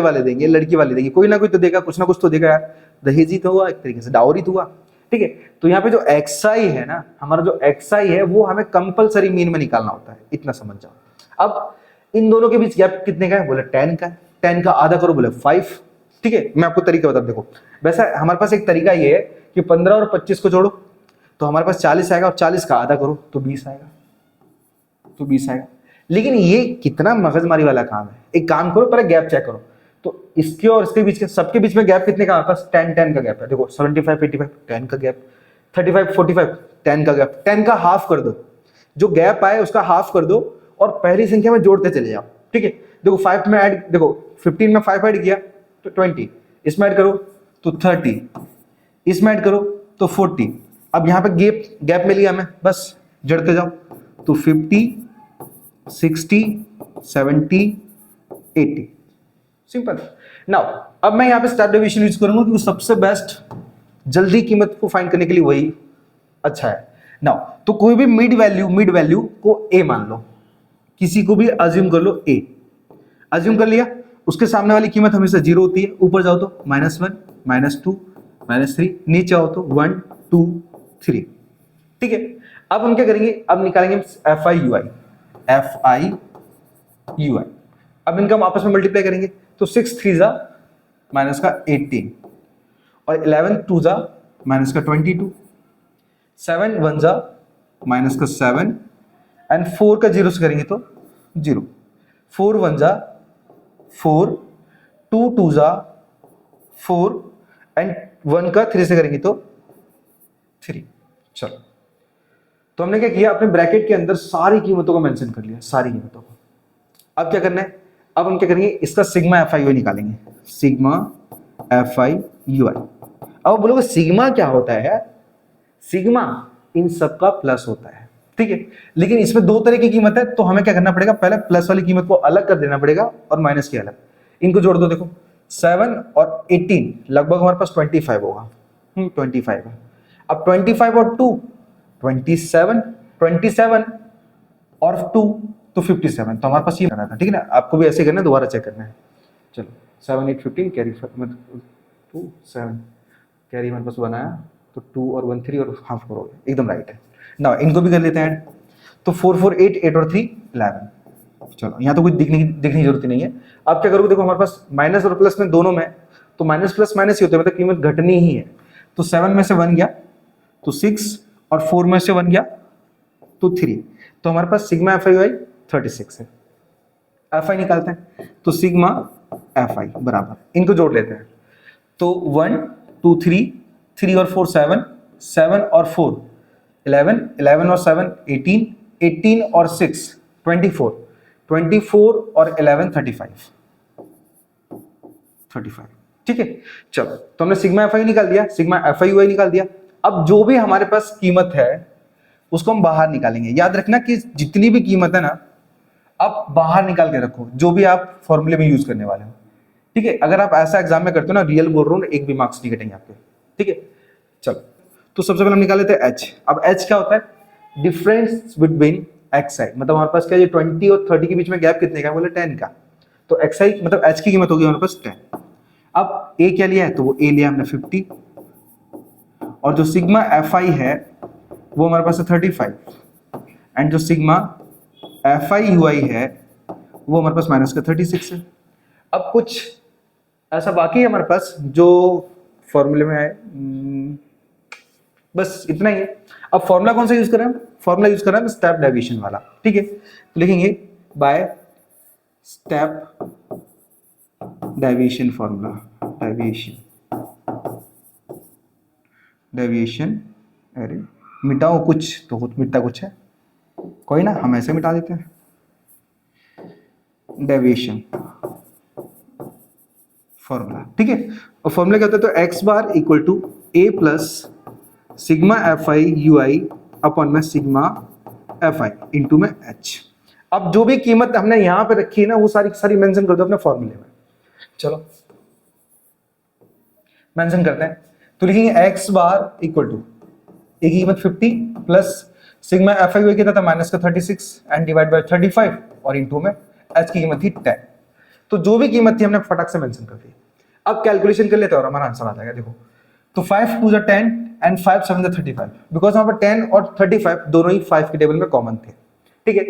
[SPEAKER 1] वाले देंगे, लड़की वाले देंगे, कोई ना कोई तो देगा, कुछ ना कुछ तो देगा यार। दहेज ही तो हुआ एक तरीके से, डाउरी तो हुआ, ठीक है। तो यहाँ पे जो एक्साई है ना, हमारा जो एक्साई है वो हमें कंपलसरी मीन में निकालना होता है, इतना समझ जाओ। अब इन दोनों के बीच गैप कितने का है, बोले 10 का है। 10 का आधा करो, बोले 5, ठीक है। मैं आपको तरीका बता, देखो वैसा हमारे पास एक तरीका ये है कि 15 और 25 को जोड़ो तो हमारे पास 40 आएगा, और 40 का आधा करो तो 20 आएगा, तो 20 आएगा। लेकिन ये कितना मगजमारी वाला काम है। एक काम करो, पहले गैप चेक करो, तो इसके और इसके बीच के सबके बीच में गैप कितने का, हमारे पास 10 10 का गैप है। देखो 75 85 10 का गैप, 35 45 10 का गैप। 10 का हाफ कर दो, जो गैप आए उसका हाफ कर दो और पहली संख्या में जोड़ते चले जाओ, ठीक है। देखो 5 में ऐड, देखो 15 में 5 ऐड किया तो 20, इसमें ऐड करो तो 30, इसमें ऐड करो तो 40। अब यहाँ पे गैप मिल गया हमें, बस जोड़ते जाओ तो 50 60 70 80, सिंपल। नाउ अब मैं यहाँ पे स्टार डेविएशन यूज करूंगा क्योंकि सबसे बेस्ट जल्दी कीमत को फाइंड करने के लिए वही अच्छा है। नाउ तो कोई भी मिड वैल्यू को ए मान लो, किसी को भी अज्यूम कर लो ए, अज्यूम कर लिया। उसके सामने वाली कीमत हमेशा 0 होती है, ऊपर जाओ तो -1 -2 -3, नीचे आओ तो 1 2 3, ठीक है। अब हम क्या करेंगे, अब निकालेंगे FI UI। अब इनका हम आपस में मल्टीप्लाई करेंगे तो 6 3 जा माइनस का 18 और 11 2 जा माइनस का 22, 7 1 जा माइनस का 7 एंड 4 का 0 से करेंगे तो 0, 4 1 जा 4, 2 2 जा 4 एंड 1 का 3 से करेंगे तो 3। चलो तो हमने क्या किया, अपने ब्रैकेट के अंदर सारी कीमतों को मेंशन कर लिया, सारी कीमतों को। अब क्या करना है, अब हम क्या करेंगे, इसका सिग्मा FI निकालेंगे, सिग्मा FI UI। अब बोलोगे सिग्मा क्या होता है यार, सिग्मा इन सब का प्लस होता है, ठीक है। लेकिन इसमें दो तरह की कीमत है, तो हमें क्या करना पड़ेगा, पहले प्लस वाली कीमत को अलग कर देना पड़ेगा और माइनस की अलग। इनको जोड़ दो, देखो 7 और 18 लगभग हमारे पास 25 होगा, 25 है। अब 25 और 2 27, 27 और 2 तो 57, तो हमारे पास ये करना था, ठीक है ना। आपको भी ऐसे करना है, दोबारा चेक करना है। चलो 7 8 15 कैरी 2 7 कैरी हमारे पास बनाया तो 2 और 1 3 और हाफ करोगे, एकदम राइट है ना। इनको भी कर लेते हैं, तो 4 4 8 8 और 3 11। चलो यहाँ तो कुछ दिखने की जरूरत नहीं है। अब क्या करोगे, देखो हमारे पास माइनस और प्लस में दोनों में, तो माइनस प्लस माइनस ही होते हैं, मतलब कीमत घटनी ही है। तो 7 में से 1 गया तो 6 और 4 में से 1 गया तो 3, तो हमारे पास सिग्मा FI UI 36 है। FI निकालते हैं, तो सिग्मा FI बराबर, इनको जोड़ लेते हैं, तो 1 2 3 3 और 4 7 7 और 4 11 11 और 7 18 18 और 6 24 24 और 11 35, ठीक है। चलो तो हमने सिग्मा FI निकाल दिया, सिग्मा FI UI निकाल दिया। अब जो भी हमारे पास कीमत है उसको हम बाहर निकालेंगे। याद रखना कि जितनी भी कीमत है ना, आप बाहर निकाल के रखो, जो भी आप फॉर्मूले में यूज करने वाले हो, ठीक है। अगर आप ऐसा एग्जाम में करते हो ना, रियल बोल रहा हूँ, एक भी मार्क्स नहीं कटेंगे आपके, ठीक है। चलो तो सबसे पहले हम निकाल लेते हैं h। अब h क्या होता है, डिफरेंस बिटवीन xi, मतलब हमारे पास क्या है 20 और 30 के बीच में गैप कितने का, बोले 10 का। तो xi मतलब h की कीमत होगी हमारे पास 10। अब a क्या लिया है, तो वो a लिया हमने 50, और जो सिग्मा fi है वो हमारे पास है 35, एंड जो सिग्मा fi ui है वो हमारे पास माइनस का 36 है। अब कुछ ऐसा बाकी है हमारे पास जो फॉर्मूले में है, बस इतना ही है। अब फॉर्मूला कौन सा यूज कर रहे हैं, फॉर्मूला यूज कर रहे हैं स्टेप डेविएशन वाला, ठीक है। तो लिखेंगे by step deviation formula, deviation, अरे मिटाओ कुछ तो मिटता कुछ है, कोई ना हम ऐसे मिटा देते हैं। डेविएशन फॉर्मूला, ठीक है। और फॉर्मूला क्या होता है, तो x bar equal to a plus sigma f i u i upon में सिग्मा एफ आई इंटू में एच। अब जो भी कीमत हमने यहां पे रखी है ना वो सारी सारी मेंशन कर दो अपने फॉर्मूले में। चलो मेंशन करते हैं, तो लिखेंगे एक्स बार इक्वल टू ए की कीमत 50 प्लस सिग्मा एफ आई कितना था माइनस का 36 एंड डिवाइड बाय 35 और इंटू में एच की कीमत थी 10। तो जो भी कीमत थी हमने फटाक से मेंशन कर दी। अब कैलकुलेशन कर लेते हैं और हमारा आंसर आ जाएगा। देखो तो 5 2 10 एंड 5 7 35, बिकॉज वहां पर 10 और 35 दोनों ही 5 के टेबल में कॉमन थे, ठीक है।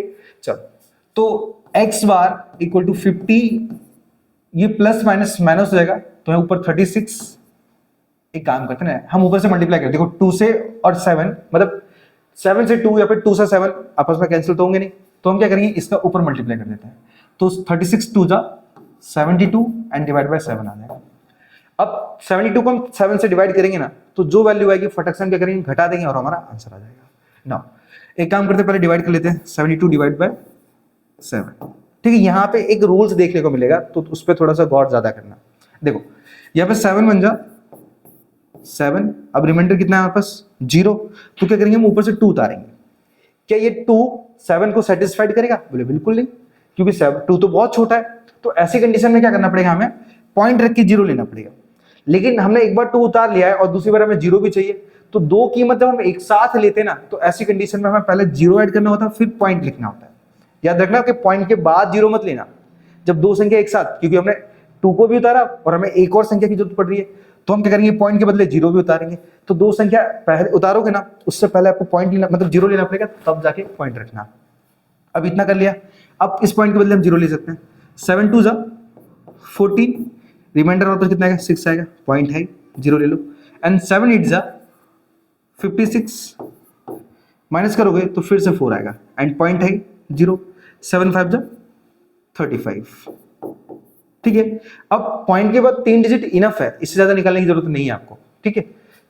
[SPEAKER 1] चलो तो x बार इक्वल टू 50, ये प्लस माइनस माइनस हो जाएगा तो है ऊपर 36। एक काम करते हैं ना, हम ऊपर से मल्टीप्लाई करें, देखो 2 से और 7 मतलब 7 से 2 या फिर 2 से 7 आपस में कैंसिल तो होंगे नहीं, तो हम क्या करेंगे इसका ऊपर मल्टीप्लाई कर देते हैं। तो 36 2 जा 72 एंड डिवाइड बाय 7 आ जाएगा। अब 72 को हम 7 से डिवाइड करेंगे ना, तो जो वैल्यू आएगी फटक से हम क्या करेंगे घटा देंगे और हमारा आंसर आ जाएगा। नाउ एक काम करते हैं, पहले डिवाइड कर लेते हैं 72 डिवाइड बाय 7, ठीक है। यहाँ पे एक रूल्स देखने को मिलेगा तो उस पर थोड़ा सा गौर ज्यादा करना। देखो यहाँ पे 7 बन जा 7, अब रिमाइंडर कितना है हमारे पास 0, तो क्या करेंगे हम ऊपर से 2 उतारेंगे। क्या ये 2 7 को सेटिस्फाइड करेगा, बोले बिल्कुल नहीं, क्योंकि 2 तो बहुत छोटा है। तो ऐसी कंडीशन में क्या करना पड़ेगा, हमें पॉइंट रख के 0 लेना पड़ेगा। लेकिन हमने एक बार 2 उतार लिया है और दूसरी बार हमें 0 भी चाहिए, तो दो कीमत जब हम एक साथ लेते हैं ना, तो ऐसी कंडीशन में हमें पहले 0 ऐड करना होता है फिर पॉइंट लिखना होता है। याद रखना कि पॉइंट के बाद 0 मत लेना जब दो संख्या एक साथ, क्योंकि हमने 2 को भी उतारा और हमें एक और संख्या की जरूरत पड़ रही है, तो हम क्या करेंगे पॉइंट के बदले 0 भी उतारेंगे। तो दो संख्या पहले उतारोगे ना, उससे पहले आपको पॉइंट लेना मतलब 0 लेना पड़ेगा, तब जाके पॉइंट रखना। अब इतना कर लिया, अब इस पॉइंट के बदले हम 0 ले सकते हैं। 7 2 जा 14, रिमाइंडर वापस कितना आएगा 6 आएगा, पॉइंट है 0 ले लो। एंड 7 8 जा 56, माइनस करोगे तो फिर से 4 आएगा एंड पॉइंट है 0। 7 5 जा 35, ठीक है। अब पॉइंट के बाद 3 डिजिट इनफ है, इससे ज्यादा निकालने की जरूरत नहीं है आपको, ठीक है।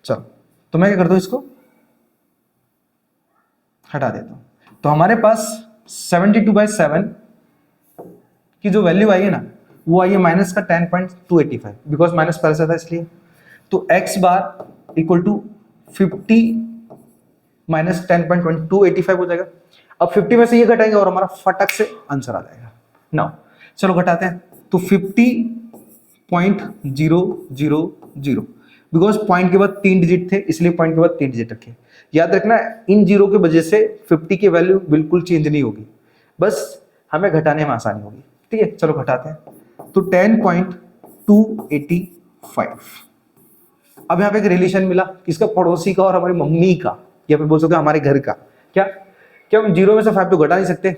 [SPEAKER 1] चलो तो मैं क्या करता हूं, इसको हटा देता हूं। तो हमारे पास 72/7 की जो वैल्यू आई है ना, वो आई है माइनस का 10.285, बिकॉज माइनस पहले से था इसलिए। तो x बार इक्वल टू 50 माइनस 10.285 हो जाएगा। अब 50 में से ये घटाएंगे और हमारा फटक से आंसर आ जाएगा। नाउ चलो घटाते हैं, तो 50.000, बिकॉज पॉइंट के बाद 3 डिजिट थे इसलिए पॉइंट के बाद 3 डिजिट रखे। याद रखना इन जीरो की वजह से 50 की वैल्यू बिल्कुल चेंज नहीं होगी, बस हमें घटाने में आसानी होगी, ठीक है। चलो घटाते हैं, तो 10.285। अब यहाँ पे एक रिलेशन मिला किसका, पड़ोसी का और हमारी मम्मी का, या फिर बोल सकते हमारे घर का। क्या क्या हम 0 में से 5 तो घटा नहीं सकते,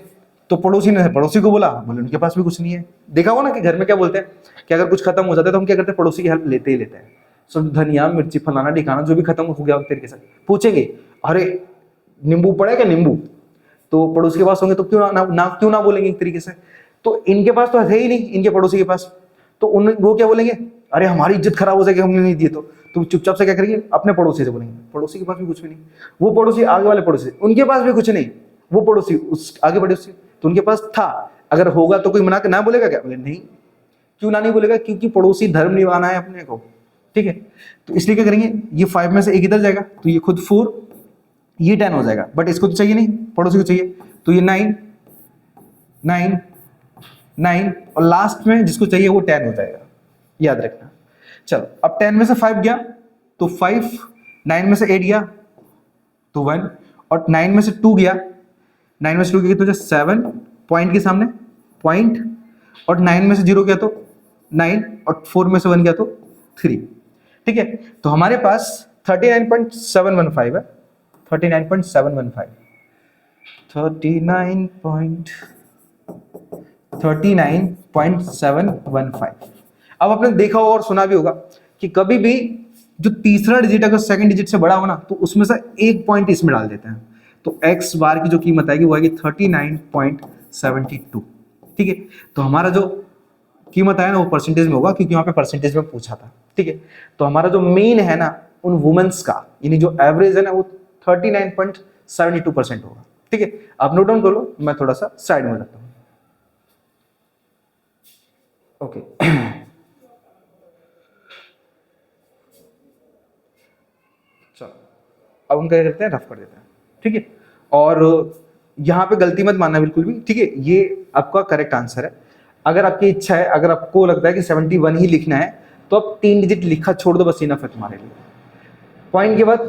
[SPEAKER 1] तो पड़ोसी ने पड़ोसी को बोला, बोले उनके पास भी कुछ नहीं है। देखा हो ना कि घर में क्या बोलते हैं कि अगर कुछ खत्म हो जाता है तो हम क्या करते हैं, पड़ोसी की हेल्प लेते ही लेते हैं। सब धनिया मिर्ची फलाना ठिकाना जो भी खत्म हो गया तरीके से पूछेंगे, अरे नींबू पड़ा है क्या नींबू, तो पड़ोसी के पास होंगे तो क्यों ना बोलेंगे एक तरीके से। तो इनके पास तो है ही नहीं, इनके पड़ोसी के पास, तो वो क्या बोलेंगे, अरे हमारी इज्जत खराब हो जाएगी हमने नहीं दिए तो चुपचाप से क्या करेंगे, अपने पड़ोसी से बोलेंगे, पड़ोसी के पास भी कुछ भी नहीं। वो पड़ोसी आगे वाले पड़ोसी उनके पास भी कुछ नहीं, वो पड़ोसी उस आगे पड़ोसी तो उनके पास था, अगर होगा तो कोई मना के ना बोलेगा क्या, बोले नहीं। क्यों ना नहीं बोलेगा, क्योंकि पड़ोसी धर्म निभाना है अपने को, ठीक है। तो इसलिए क्या करेंगे, ये 5 में से एक इधर जाएगा तो ये खुद 4, ये 10 हो जाएगा, बट इसको तो चाहिए नहीं, पड़ोसी को चाहिए, तो ये 9 9 9 और लास्ट में जिसको चाहिए वो 10 हो जाएगा, याद रखना। चलो अब 10 में से 5 गया तो 5 9 में से 8 गया तो 1, और 9 में से 2 गया, 9 में से 2 गया तो 7 पॉइंट के सामने पॉइंट, और 9 में से 0 गया तो 9, और 4 में से 1 गया तो 3। ठीक है, तो हमारे पास 39.715 है, 39.715, 39.715। अब आपने देखा होगा और सुना भी होगा कि कभी भी जो तीसरा डिजिट अगर सेकंड डिजिट से बड़ा हो ना तो उसमें से एक पॉइंट इसमें डाल देते हैं, तो एक्स बार की जो कीमत आएगी वो आएगी 39.72। ठीक है, तो हमारा जो कीमत आया ना वो परसेंटेज में होगा क्योंकि यहाँ पे परसेंटेज में पूछा था। ठीक है, तो हमारा जो मीन है ना उन वुमेन्स का, यानी जो एवरेज है ना वो 39.72% होगा। ठीक है, आप नोट डाउन कर लो, मैं थोड़ा सा साइड में रखता हूँ। ओके चलो अब हम क्या करते हैं, रफ कर देते हैं। ठीक है, और यहाँ पे गलती मत मानना बिल्कुल भी। ठीक है, ये आपका करेक्ट आंसर है। अगर आपकी इच्छा है, अगर आपको लगता है कि 71 ही लिखना है तो आप 3 डिजिट लिखा छोड़ दो, बस इनफ है तुम्हारे लिए। पॉइंट के बाद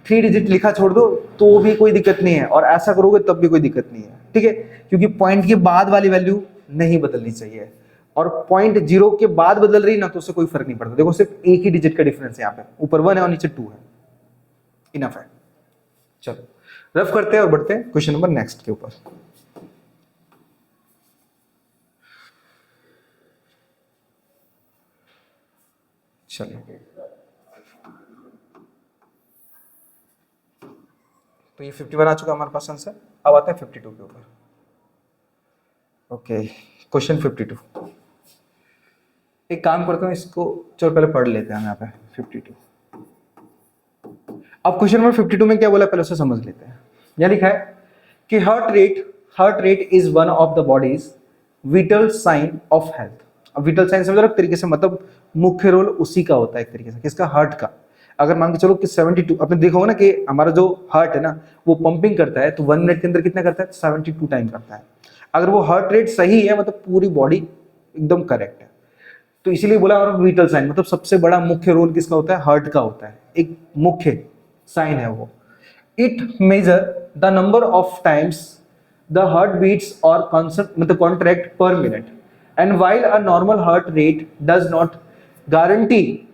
[SPEAKER 1] 3 डिजिट लिखा छोड़ दो तो भी कोई दिक्कत नहीं है, और ऐसा करोगे तब भी कोई दिक्कत नहीं है। ठीक है, क्योंकि पॉइंट के बाद वाली वैल्यू नहीं बदलनी चाहिए, और पॉइंट 0 के बाद बदल रही ना तो उससे कोई फर्क नहीं पड़ता। देखो सिर्फ एक ही डिजिट का डिफरेंस है, यहाँ पे ऊपर 1 है और नीचे 2 है, इनफ है। चलो रफ करते हैं और बढ़ते हैं क्वेश्चन नंबर नेक्स्ट के ऊपर। चलिए, तो ये 51 आ चुका हमारे पास आंसर। अब आते हैं 52 के ऊपर। Okay, question 52। एक काम करता हूँ, इसको चलो पहले पढ़ लेते हैं यहाँ पे 52। अब क्वेश्चन नंबर 52 में क्या बोला पहले उसे समझ लेते हैं। यह लिखा है कि heart rate is one of the body's vital sign of health. अब विटल साइन समझ रहे हो, एक तरीके से मतलब मुख्य रोल उसी का होता है एक तरीके से, किसका, हार्ट का। अगर मान के चलो कि 72, आपने देखा होगा ना कि हमारा जो हार्ट है ना वो पंपिंग करता है तो 1 मिनट के अंदर कितना करता है, 72 टाइम करता है। अगर वो हार्ट रेट सही है मतलब पूरी बॉडी एकदम करेक्ट है, तो इसीलिए बोला और विटल साइन मतलब सबसे बड़ा मुख्य रोल किसका होता है, हार्ट का होता है, एक मुख्य साइन है वो। It measure the number of times the heart beats और मतलब contract per minute, and while a normal heart rate does not guarantee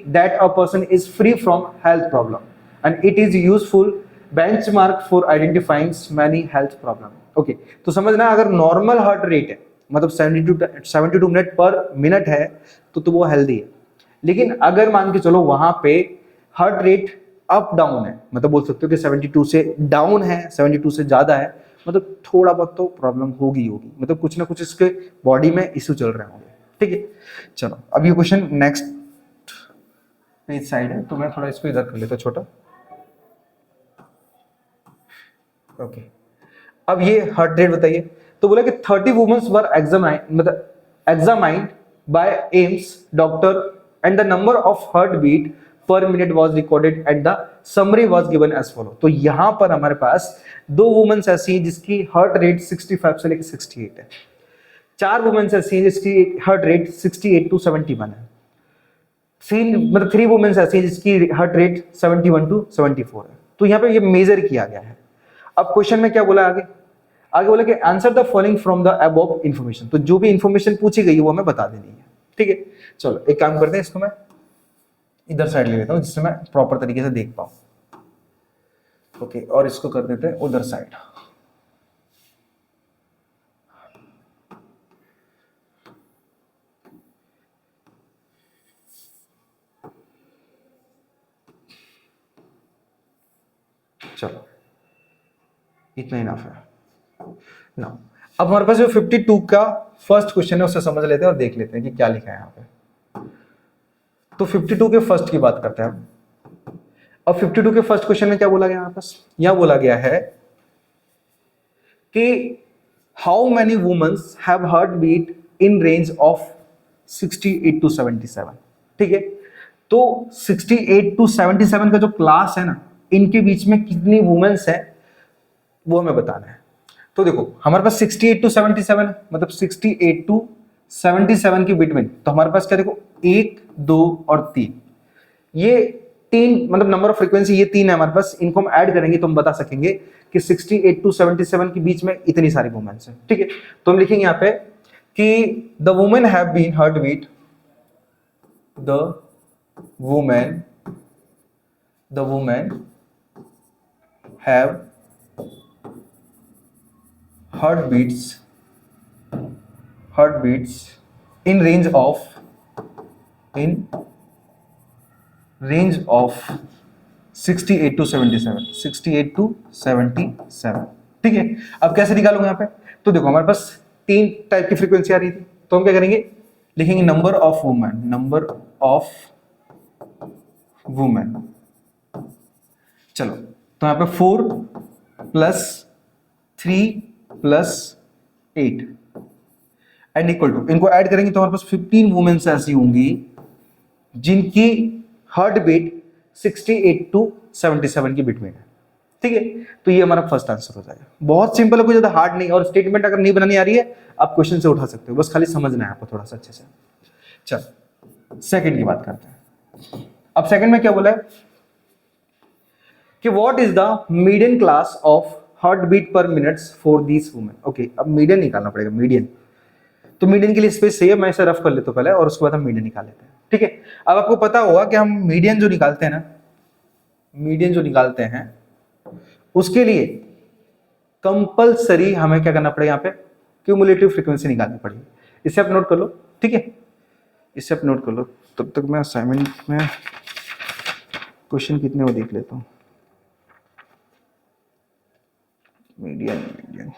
[SPEAKER 1] that a person is free from health problem, and it is useful benchmark for identifying many health problem. Okay, तो समझना अगर normal heart rate है मतलब 72 minute पर minute है तो वो healthy है। लेकिन अगर मान के चलो वहां पे हार्ट रेट अप डाउन है, मतलब बोल सकते हो कि 72 से डाउन है, 72 से ज्यादा है, मतलब थोड़ा बहुत तो प्रॉब्लम होगी, मतलब कुछ ना कुछ इसके बॉडी में इशू चल रहे होंगे। ठीक है, चलो अब ये क्वेश्चन नेक्स्ट पेज साइड है तो मैं थोड़ा इसको इधर कर लेता हूं छोटा। ओके, अब ये हार्ट रेट बताइए। तो बोला कि 30 womens were examined by AIIMS doctor and the number of heart beat per minute was recorded and the summary was given as follow. तो यहां पर हमारे पास 2 वुमेन्स ऐसी हैं जिसकी हार्ट रेट 65 से लेकर 68 है, 4 वुमेन्स ऐसी हैं जिसकी हार्ट रेट 68 to 71 है, 3 वुमेन्स ऐसी हैं जिसकी हार्ट रेट 71 to 74 है। तो यहाँ पे ये मेजर किया गया है। अब क्वेश्चन में क्या बोला आगे बोला कि answer the following from the above information. तो जो भी इंफॉर्मेशन पूछी गई है वो हमें बता देनी है। ठीक है, चलो एक काम करते हैं, इसको मैं इधर साइड ले लेता हूं जिससे मैं प्रॉपर तरीके से देख पाऊं। ओके, और इसको कर देते हैं उधर साइड। चलो इतना इनफ है ना। अब हमारे पास जो 52 का फर्स्ट क्वेश्चन है उसे समझ लेते हैं और देख लेते हैं कि क्या लिखा है यहाँ पे। तो 52 के फर्स्ट की बात करते हैं हम। अब 52 के फर्स्ट क्वेश्चन में क्या बोला गया, यहाँ बोला गया है कि how many womens have heart beat in range of 68 to 77। ठीक है, तो 68 to 77 का जो क्लास है ना, इनके बीच में कितनी वुमेन्स है वो हमें बताना है। तो देखो हमारे पास 68 to 77 है, मतलब 68 to 77 की बिटवीन, तो हमारे पास क्या देखो 1, 2 और 3, ये तीन मतलब नंबर ऑफ फ्रीक्वेंसी ये तीन है हमारे पास, इनको हम ऐड करेंगे तो हम बता सकेंगे कि 68 टू 77 के बीच में इतनी सारी वुमेन्स हैं, ठीक है। तो हम लिखेंगे यहाँ पे कि the women have been heart beat, the women have heartbeats in range of 68 to 77, ठीक है। अब कैसे निकालूंगा यहाँ पे, तो देखो हमारे पास तीन टाइप की फ्रीक्वेंसी आ रही थी, तो हम क्या करेंगे, लिखेंगे नंबर ऑफ वुमेन। चलो, तो यहाँ पे 4 plus 3 plus 8 and equal to, इनको ऐड करेंगे तो हमारे पास 15 वुमेन्स ऐसी होंगी जिनकी हार्ट बीट 68 टू 77 की बिटवीन है, ठीक है। तो ये हमारा फर्स्ट आंसर हो जाएगा। बहुत सिंपल है, कोई ज्यादा हार्ड नहीं, और स्टेटमेंट अगर नहीं बनानी आ रही है आप क्वेश्चन से उठा सकते हो, बस खाली समझना है आपको थोड़ा सा अच्छे से। चल सेकंड की बात करते हैं। अब सेकंड में क्या बोला है कि what is the median class of heart beat per minutes for these women. Okay, अब मीडियन निकालना पड़ेगा, मीडियन। तो मीडियन के लिए स्पेस चाहिए, मैं इसे रफ कर लेता हूं पहले और उसके बाद हम मीडियन निकाल लेते हैं, ठीक है। अब आपको पता होगा कि हम मीडियन जो निकालते हैं उसके लिए कंपलसरी हमें क्या करना पड़ेगा, यहाँ पे क्यूमुलेटिव फ्रीक्वेंसी निकालनी पड़ेगी। इसे आप नोट कर लो, ठीक है, इसे आप नोट कर लो। तब तक मैं असाइनमेंट में क्वेश्चन कितने वो देख लेता हूँ। मीडियन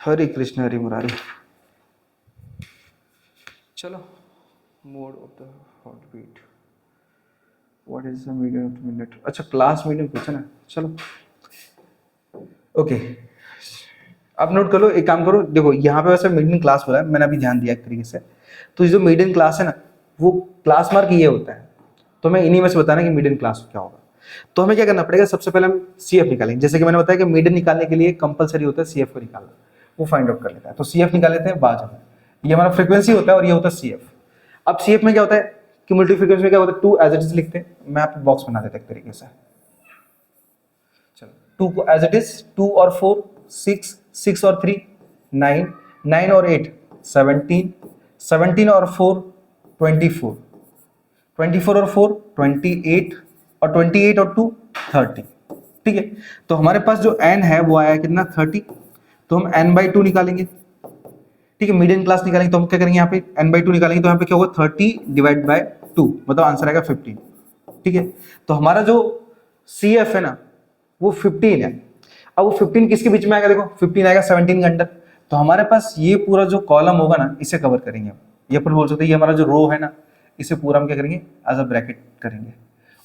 [SPEAKER 1] हरे कृष्ण हरे मुरारी। चलो, mode of the heart beat, what is the median of the minute. अच्छा, क्लास मीडियन पूछा ना, चलो ओके। आप नोट करो, एक काम करो, देखो यहाँ पे वैसे मीडियन क्लास बोला है, मैंने अभी ध्यान दिया एक तरीके से। तो जो मीडियन क्लास है ना, वो क्लास मार्क ये होता है, तो मैं इन्हीं में से बताना कि मीडियन क्लास क्या होगा। तो हमें क्या करना पड़ेगा, सबसे पहले हम सीएफ निकालेंगे। जैसे कि मैंने बताया कि मीडियन निकालने के लिए कंपलसरी होता है सीएफ को निकालना, वो फाइंड आउट कर लेता है। तो सीएफ निकाल लेते हैं बाद में। ये हमारा फ्रीक्वेंसी होता है और ये होता है सीएफ। अब सीएफ में क्या होता है, क्यूमुलेटिव फ्रीक्वेंसी में क्या होता है, 2 एज इट इज लिखते हैं। मैं आप बॉक्स बना देता एक तरीके से, चलो 2 को एज इट इज, 2 और 4 6, 6 और 3 9, 9 और 8 17, 17 और 4 24, 24 और 4 28, और 28 और 2 30, ठीक है। तो हमारे पास जो n है वो आया कितना, 30। तो हम n/2 निकालेंगे, ठीक है। मीडियन क्लास निकालेंगे तो हम क्या करेंगे, यहाँ पे n/2 निकालेंगे तो यहाँ पे क्या होगा, 30 डिवाइड बाय 2, मतलब आंसर आएगा 15, ठीक है। तो हमारा जो CF है ना वो 15 है। अब वो 15 किसके बीच में आएगा, देखो 15 आएगा 17 के अंदर। तो हमारे पास ये पूरा जो कॉलम होगा ना, इसे कवर करेंगे हम। ये पर बोल सकते हैं ये हमारा जो रो है ना, इसे पूरा हम क्या करेंगे, एज अ ब्रैकेट करेंगे।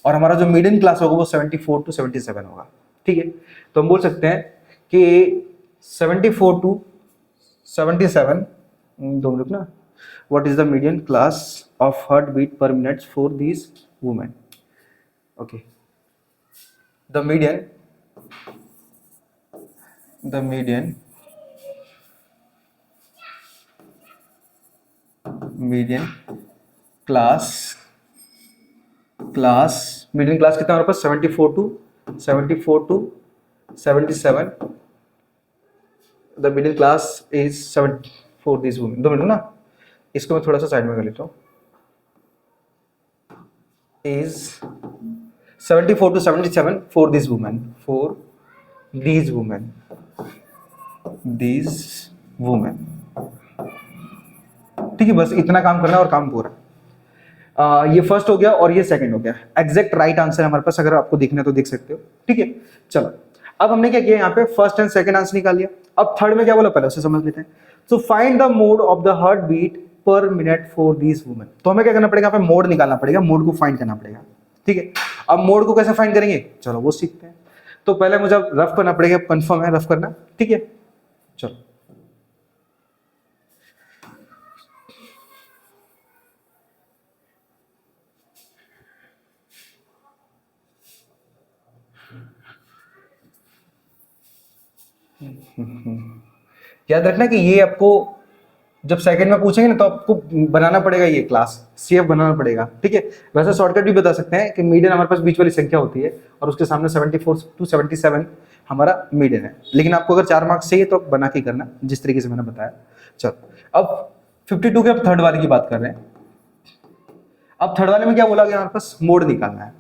[SPEAKER 1] और हमारा जो मीडियन क्लास होगा वो 74 टू 77 होगा, ठीक है। तो हम बोल सकते हैं कि 74 टू 77, दो मिनट ना, what is the median class of heart beat per minute for these women. Okay, the median class median class कितना हमारे पास, 74 to 77। The median class is 7 for this women. 2 minute ना, इसको मैं थोड़ा सा साइड में कर लेता हूँ। Is 74 to 77 for this women, ठीक है। बस इतना काम करना और काम पूरा। ये फर्स्ट हो गया और ये सेकंड हो गया। एग्जैक्ट राइट आंसर हमारे पास, अगर आपको देखना है तो देख सकते हो, ठीक है। चलो, अब हमने क्या किया, यहाँ पे फर्स्ट एंड सेकंड आंसर निकाल लिया। अब थर्ड में क्या बोला, पहले उसे समझ लेते हैं। So find the mode of the heart beat per minute for these women. तो हमें क्या करना पड़ेगा, यहाँ पे मोड निकालना पड़ेगा, मोड को फाइंड करना पड़ेगा, ठीक है। अब मोड को कैसे फाइंड करेंगे, चलो वो सीखते हैं। तो पहले मुझे रफ करना पड़ेगा, कंफर्म है रफ करना, ठीक है। चलो, याद रखना कि ये आपको जब सेकंड में पूछेंगे ना तो आपको बनाना पड़ेगा ये क्लास, CF बनाना पड़ेगा, ठीक है। वैसे शॉर्टकट भी बता सकते हैं कि मीडियन हमारे पास बीच वाली संख्या होती है और उसके सामने 74 to 77 हमारा मीडियन है। लेकिन आपको अगर 4 मार्क्स चाहिए तो बना के करना जिस तरीके से मैंने बताया। चलो अब 52 के अब थर्ड वाले की बात कर रहे हैं। अब थर्ड वाले में क्या बोला गया, हमारे पास मोड निकालना है।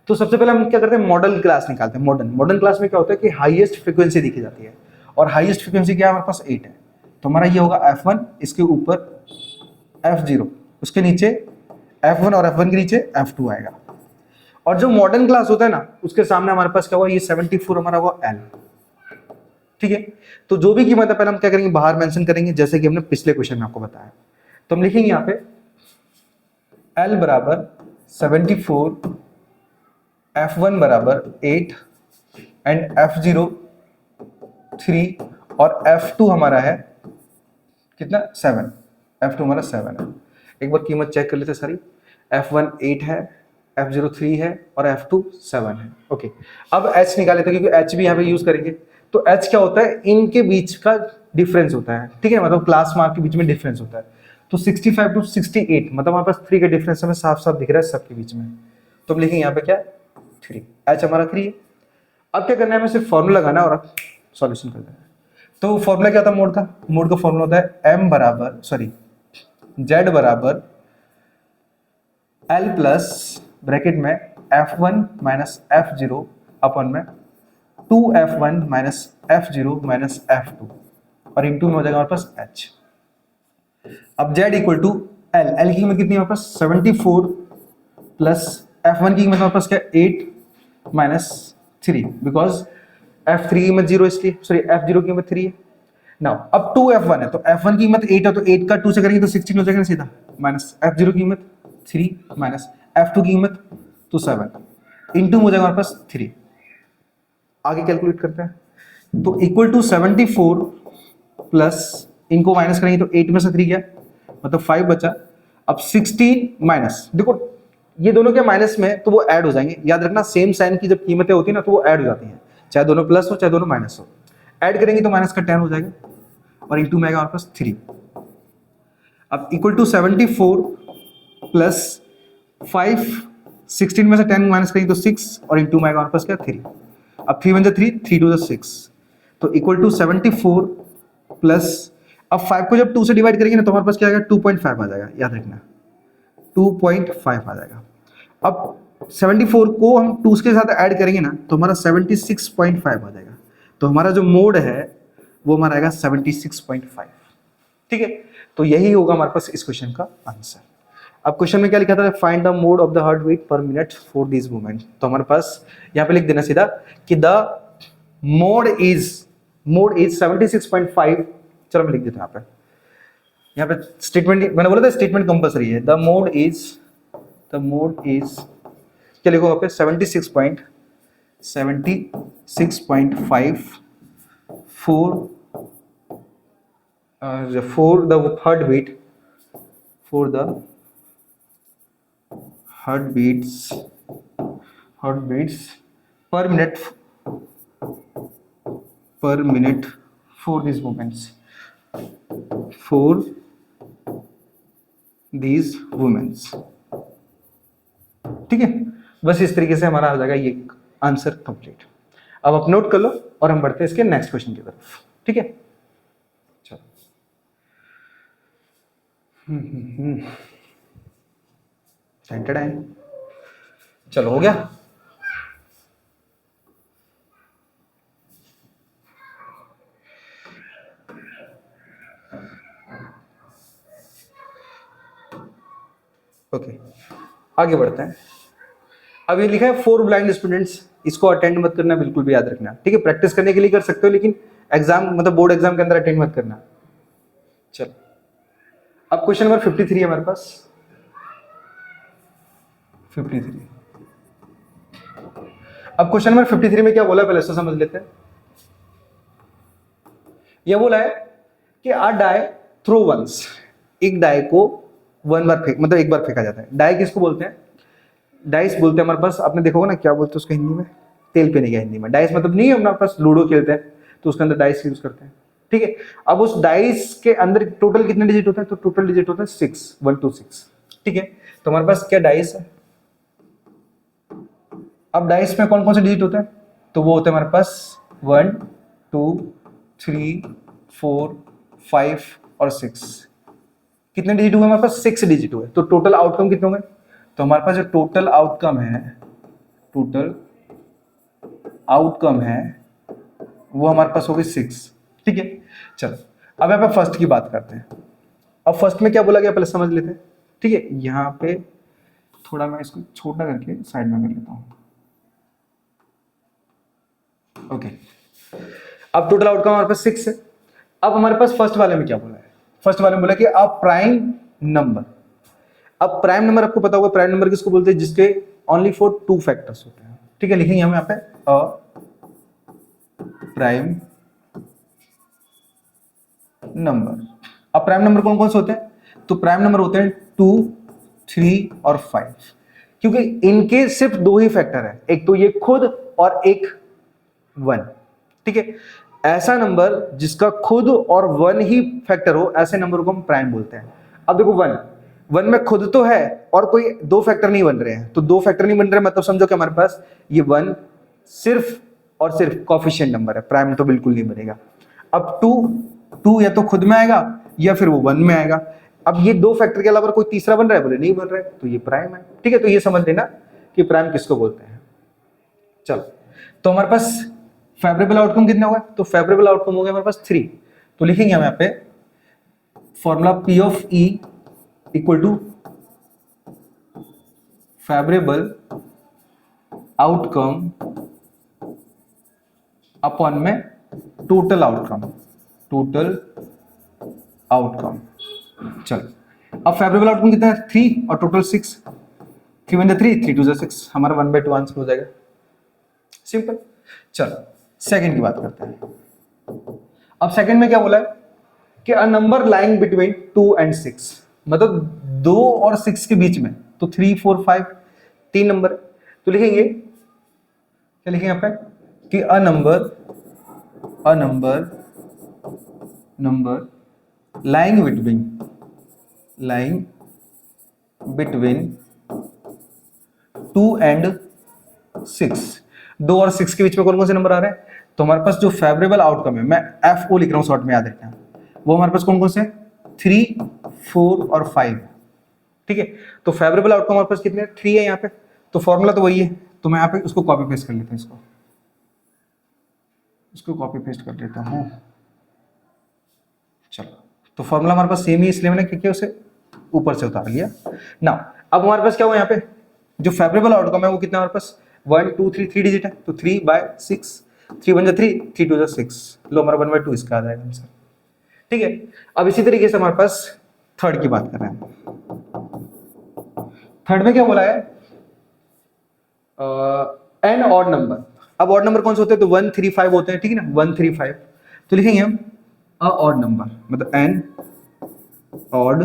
[SPEAKER 1] तो सबसे पहले हम क्या करते हैं, मॉडल क्लास निकालते हैं। मॉडर्न क्लास में क्या होता है कि हाईएस्ट फ्रीक्वेंसी दिखी जाती है, और हाईएस्ट फ्रीक्वेंसी क्या है हमारे पास 8 है। तो हमारा ये होगा F1, इसके ऊपर F0, उसके नीचे F1 और F1 के नीचे F2 आएगा। और जो मॉडर्न क्लास होता है ना उसके सामने हमारे पास क्या होगा, ये 74 हमारा होगा L, ठीक है। तो जो भी कीमत है पहले हम क्या करेंगे, बाहर मेंशन करेंगे, जैसे कि हमने पिछले क्वेश्चन में आपको बताया। तो हम लिखेंगे यहाँ पे L बराबर 74, F1 बराबर 8 एंड F0 3 और F2 हमारा है कितना, 7। F2 हमारा 7 है। एक बार कीमत चेक कर लेते सारी। F1 8 है, F0 3 है और F2 7 है। ओके, अब H निकाले थे क्योंकि H भी यहाँ पे यूज करेंगे। तो H क्या होता है, इनके बीच का डिफरेंस होता है, ठीक है, मतलब क्लास मार्क के बीच में डिफरेंस होता है। तो 65 to 68 मतलब हमारे पास 3 का डिफरेंस हमें साफ साफ दिख रहा है सबके बीच में। तो हम लिखेंगे यहाँ पे क्या, 3। H हमारा 3 है। अब क्या करना है, हमें सिर्फ फॉर्मूला लगाना है और सॉल्यूशन कर देना है। तो फॉर्मूला क्या था मोड का, मोड का फॉर्मूला होता है Z बराबर L प्लस ब्रैकेट में F1 माइनस F0 अपन में 2F1 minus F0 minus F2 और इंटू में हो जाएगा हमारे पास H। अब Z इक्वल टू L की कीमत कितनी है हमारे पास 74 प्लस F1 की कीमत हमारे पास क्या 8 माइनस 3 बिकॉज F3 की कीमत 0 इसलिए, सॉरी F0 की कीमत 3 है। नाउ अब 2F1 है तो F1 की कीमत 8 है तो 8 का 2 से करेंगे तो 16 हो जाएगा ना सीधा, माइनस F0 की कीमत 3 माइनस F2 की कीमत तो 7 इंटू हो जाएगा हमारे पास 3। आगे कैलकुलेट करते हैं तो इक्वल टू 74 प्लस इनको माइनस करेंगे तो 8 में से 3 गया मतलब 5 बचा। अब 16 माइनस, देखो ये दोनों क्या माइनस में तो वो ऐड हो जाएंगे, याद रखना सेम साइन की जब कीमतें होती है ना तो वो ऐड हो जाती हैं, चाहे दोनों प्लस हो चाहे दोनों माइनस हो। ऐड करेंगे तो माइनस का 10 हो जाएगा और इंटू में आएगा हमारे पास 3। अब इक्वल टू 74 प्लस 5, 16 में से 10 माइनस करेंगे तो 6 और इंटू में आएगा हमारे पास क्या 3। अब 3 1 3, 3 2 6 तो इक्वल टू 74 प्लस, अब 5 को जब 2 से डिवाइड करेंगे ना तो हमारे पास क्या आएगा 2.5 आ जाएगा, याद रखना 2.5 आ जाएगा। अब 74 को हम 2 के साथ ऐड करेंगे ना तो हमारा 76.5 आ जाएगा। तो हमारा जो मोड है वो हमारा आएगा 76.5, ठीक है। तो यही होगा हमारे पास इस क्वेश्चन का आंसर। अब क्वेश्चन में क्या लिखा था, find the mode of the heart beat per minute for this movement. तो हमारे पास यहाँ पे लिख देना सीधा कि द मोड इज 76.5। चलो मैं लिख देता हूँ यहाँ पे स्टेटमेंट, मैंने बोला था स्टेटमेंट कंपलसरी है। द मोड इज क्या लिखो यहाँ पे 76.5 for the heartbeats per minute for these movements, ठीक है। बस इस तरीके से हमारा हो जाएगा ये आंसर कंप्लीट। अब आप नोट कर लो और हम बढ़ते हैं इसके नेक्स्ट क्वेश्चन की तरफ, ठीक है। चलो चलो हो गया। ओके आगे बढ़ते हैं। अब ये लिखा है 4 ब्लाइंड स्टूडेंट्स, इसको अटेंड मत करना, बिल्कुल भी याद रखना, ठीक है। प्रैक्टिस करने के लिए कर सकते हो लेकिन एग्जाम मतलब बोर्ड एग्जाम के अंदर अटेंड मत करना। चलो अब क्वेश्चन नंबर 53 है हमारे पास, 53। अब क्वेश्चन नंबर 53 में क्या बोला पहले इसको समझ लेते हैं। यह बोला है कि आ डाई थ्रो वंस, एक डाई को 1 बार फेंक मतलब एक बार फेंका जाता है। डाई किसको बोलते हैं, डाइस बोलते हैं हमारे पास, आपने देखा होगा ना क्या बोलते हैं उसका हिंदी में, तेल पीने का हिंदी में। डाइस मतलब नहीं है हमारे पास लूडो खेलते हैं तो उसके अंदर डाइस यूज करते हैं, ठीक है। अब उस डाइस के अंदर टोटल कितने डिजिट होते हैं, तो टोटल डिजिट होता है 6, 1 2 6, ठीक है। तो हमारे पास क्या डाइस है, अब डाइस में कौन कौन से डिजिट होते हैं, तो वो होते हैं हमारे पास 1 2 3 4 5 और 6। कितने डिजिट हुए हमारे पास, 6 डिजिट हुए। तो टोटल आउटकम कितने होंगे, तो हमारे पास जो टोटल आउटकम है, टोटल आउटकम है वो हमारे पास होगी 6, ठीक है। चलो अब यहाँ पे फर्स्ट की बात करते हैं। अब फर्स्ट में क्या बोला गया पहले समझ लेते हैं, ठीक है। यहाँ पे थोड़ा मैं इसको छोटा करके साइड में कर लेता हूँ, ओके। अब टोटल आउटकम हमारे पास 6 है। अब हमारे पास फर्स्ट वाले में क्या बोला है, फर्स्ट वाले में बोला कि अ प्राइम नंबर। अब प्राइम नंबर आपको पता होगा, प्राइम नंबर किसको बोलते हैं, जिसके ओनली फॉर 2 फैक्टर्स होते हैं, ठीक है। लिखेंगे हम यहाँ पे अ प्राइम नंबर। अब प्राइम नंबर कौन कौन से होते हैं, तो प्राइम नंबर होते हैं 2 3 और 5, क्योंकि इनके सिर्फ 2 ही फैक्टर है, एक तो ये खुद और एक 1, ठीक है। ऐसा नंबर जिसका खुद और 1 ही फैक्टर हो, ऐसे नंबर को हम प्राइम बोलते हैं। अब देखो 1 में खुद तो है और कोई 2 फैक्टर नहीं बन रहे हैं, तो 2 फैक्टर नहीं बन रहे मतलब समझो कि हमारे पास ये 1 सिर्फ और सिर्फ कोफिशिएंट नंबर है, प्राइम तो बिल्कुल नहीं बनेगा। अब 2 या तो खुद में आएगा या फिर वो 1 में आएगा। अब ये 2 फैक्टर के अलावा कोई तीसरा बन रहा है, बोले नहीं बन रहा है, तो ये प्राइम है, ठीक है। तो ये समझ लेना कि प्राइम किसको बोलते हैं। चलो तो हमारे पास फेवरेबल आउटकम कितना हुआ, तो फेवरेबल आउटकम हो गया हमारे पास 3। तो लिखेंगे हम यहाँ पे formula P of E equal to favourable outcome upon में टोटल आउटकम, टोटल आउटकम। चलो अब फेवरेबल आउटकम कितना है 3 और टोटल 6, 3 1 3, 3 2 6, हमारा 1/2 आंसर हो जाएगा, सिंपल। चलो सेकंड की बात करते हैं। अब सेकंड में क्या बोला है कि a number lying between 2 and 6, मतलब 2 और 6 के बीच में, तो 3 4 5 3 नंबर है। तो लिखेंगे क्या, लिखेंगे यहाँ पे कि a number lying between 2 and 6, 2 और 6 के बीच में कौन कौन से नंबर आ रहे हैं, तो हमारे पास जो फेवरेबल आउटकम है, मैं FO लिख रहा हूं शॉर्ट में, याद रखना, वो हमारे पास कौन कौन से 3 4 और 5, ठीक है। तो फेवरेबल आउटकम हमारे पास कितने 3 है यहाँ पे, तो फॉर्मूला तो वही है, तो मैं यहाँ पे उसको कॉपी पेस्ट कर लेता हूँ, इसको कॉपी पेस्ट कर लेता हूँ। चलो तो फॉर्मूला हमारे पास सेम ही, इसलिए मैंने क्या किया, उसे ऊपर से उतार लिया ना। अब हमारे पास क्या हुआ यहाँ पे, जो फेवरेबल आउटकम है वो कितना हमारे पास 1 2 3 3 डिजिट है, तो 3/6, 3 1 3, 3 2 6, लो हमारा 1/2 इसका आ जाएगा आंसर, ठीक है। अब इसी तरीके से हमारे पास थर्ड की बात कर रहे हैं। थर्ड में क्या बोला है, एन ऑड नंबर। अब ऑड नंबर कौन से होते हैं, तो 1 3 5 होते हैं, ठीक है ना, 1 3 5। तो लिखेंगे हम अ ऑड नंबर, मतलब एन ऑड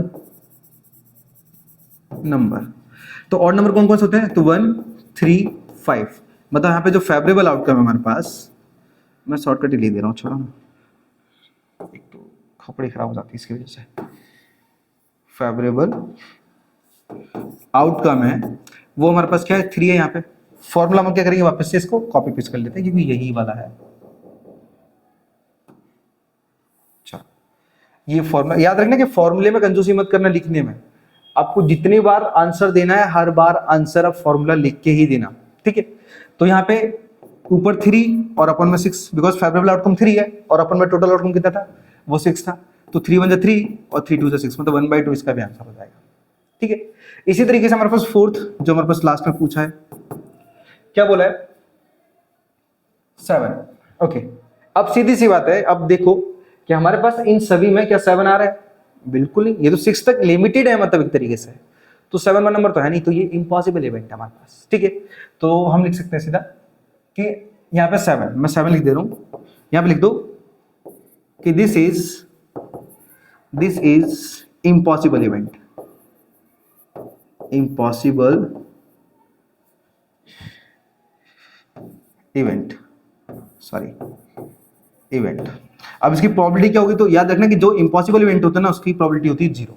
[SPEAKER 1] नंबर। तो ऑड नंबर कौन कौन से होते हैं, तो 1 3 5, मतलब यहाँ पे जो फेवरेबल आउटकम है हमारे पास, मैं शॉर्टकट ही ले दे रहा हूँ, छोड़ो ना, एक तो खोपड़ी खराब हो जाती है इसकी वजह से। फेवरेबल आउटकम है वो हमारे पास क्या है 3 है यहाँ पे। फॉर्मूला हम क्या करेंगे, वापस से इसको कॉपी पेस्ट कर लेते हैं क्योंकि यही वाला है। चलो ये फॉर्मूला याद रखना कि फॉर्मूले में कंजूसी मत करना, लिखने में आपको जितनी बार आंसर देना है हर बार आंसर आप फॉर्मूला लिख के ही देना, ठीक है। तो यहाँ पे ऊपर 3 और अपन में 6, बिकॉज फेवरेबल आउटकम 3 है और अपन में टोटल आउटकम कितना था, वो 6 था। तो 3 1 3 और 3 2 6, मतलब 1/2 इसका भी आंसर हो जाएगा, ठीक है। इसी तरीके से हमारे पास फोर्थ जो हमारे पास लास्ट में पूछा है, क्या बोला है 7, ओके। अब सीधी सी बात है, अब देखो कि हमारे पास इन सभी में क्या 7 आ रहा है, बिल्कुल नहीं, ये तो 6 तक लिमिटेड है, मतलब एक तरीके से तो 7 का नंबर तो है नहीं, तो ये इम्पॉसिबल इवेंट है हमारे पास, ठीक है। तो हम लिख सकते हैं सीधा कि यहाँ पे 7, मैं 7 लिख दे रहा हूं, यहाँ पे लिख दो कि this is impossible event, impossible event, sorry event, अब इसकी प्रोबेबिलिटी क्या होगी, तो याद रखना कि जो इम्पॉसिबल इवेंट होता है ना उसकी प्रोबेबिलिटी होती है 0।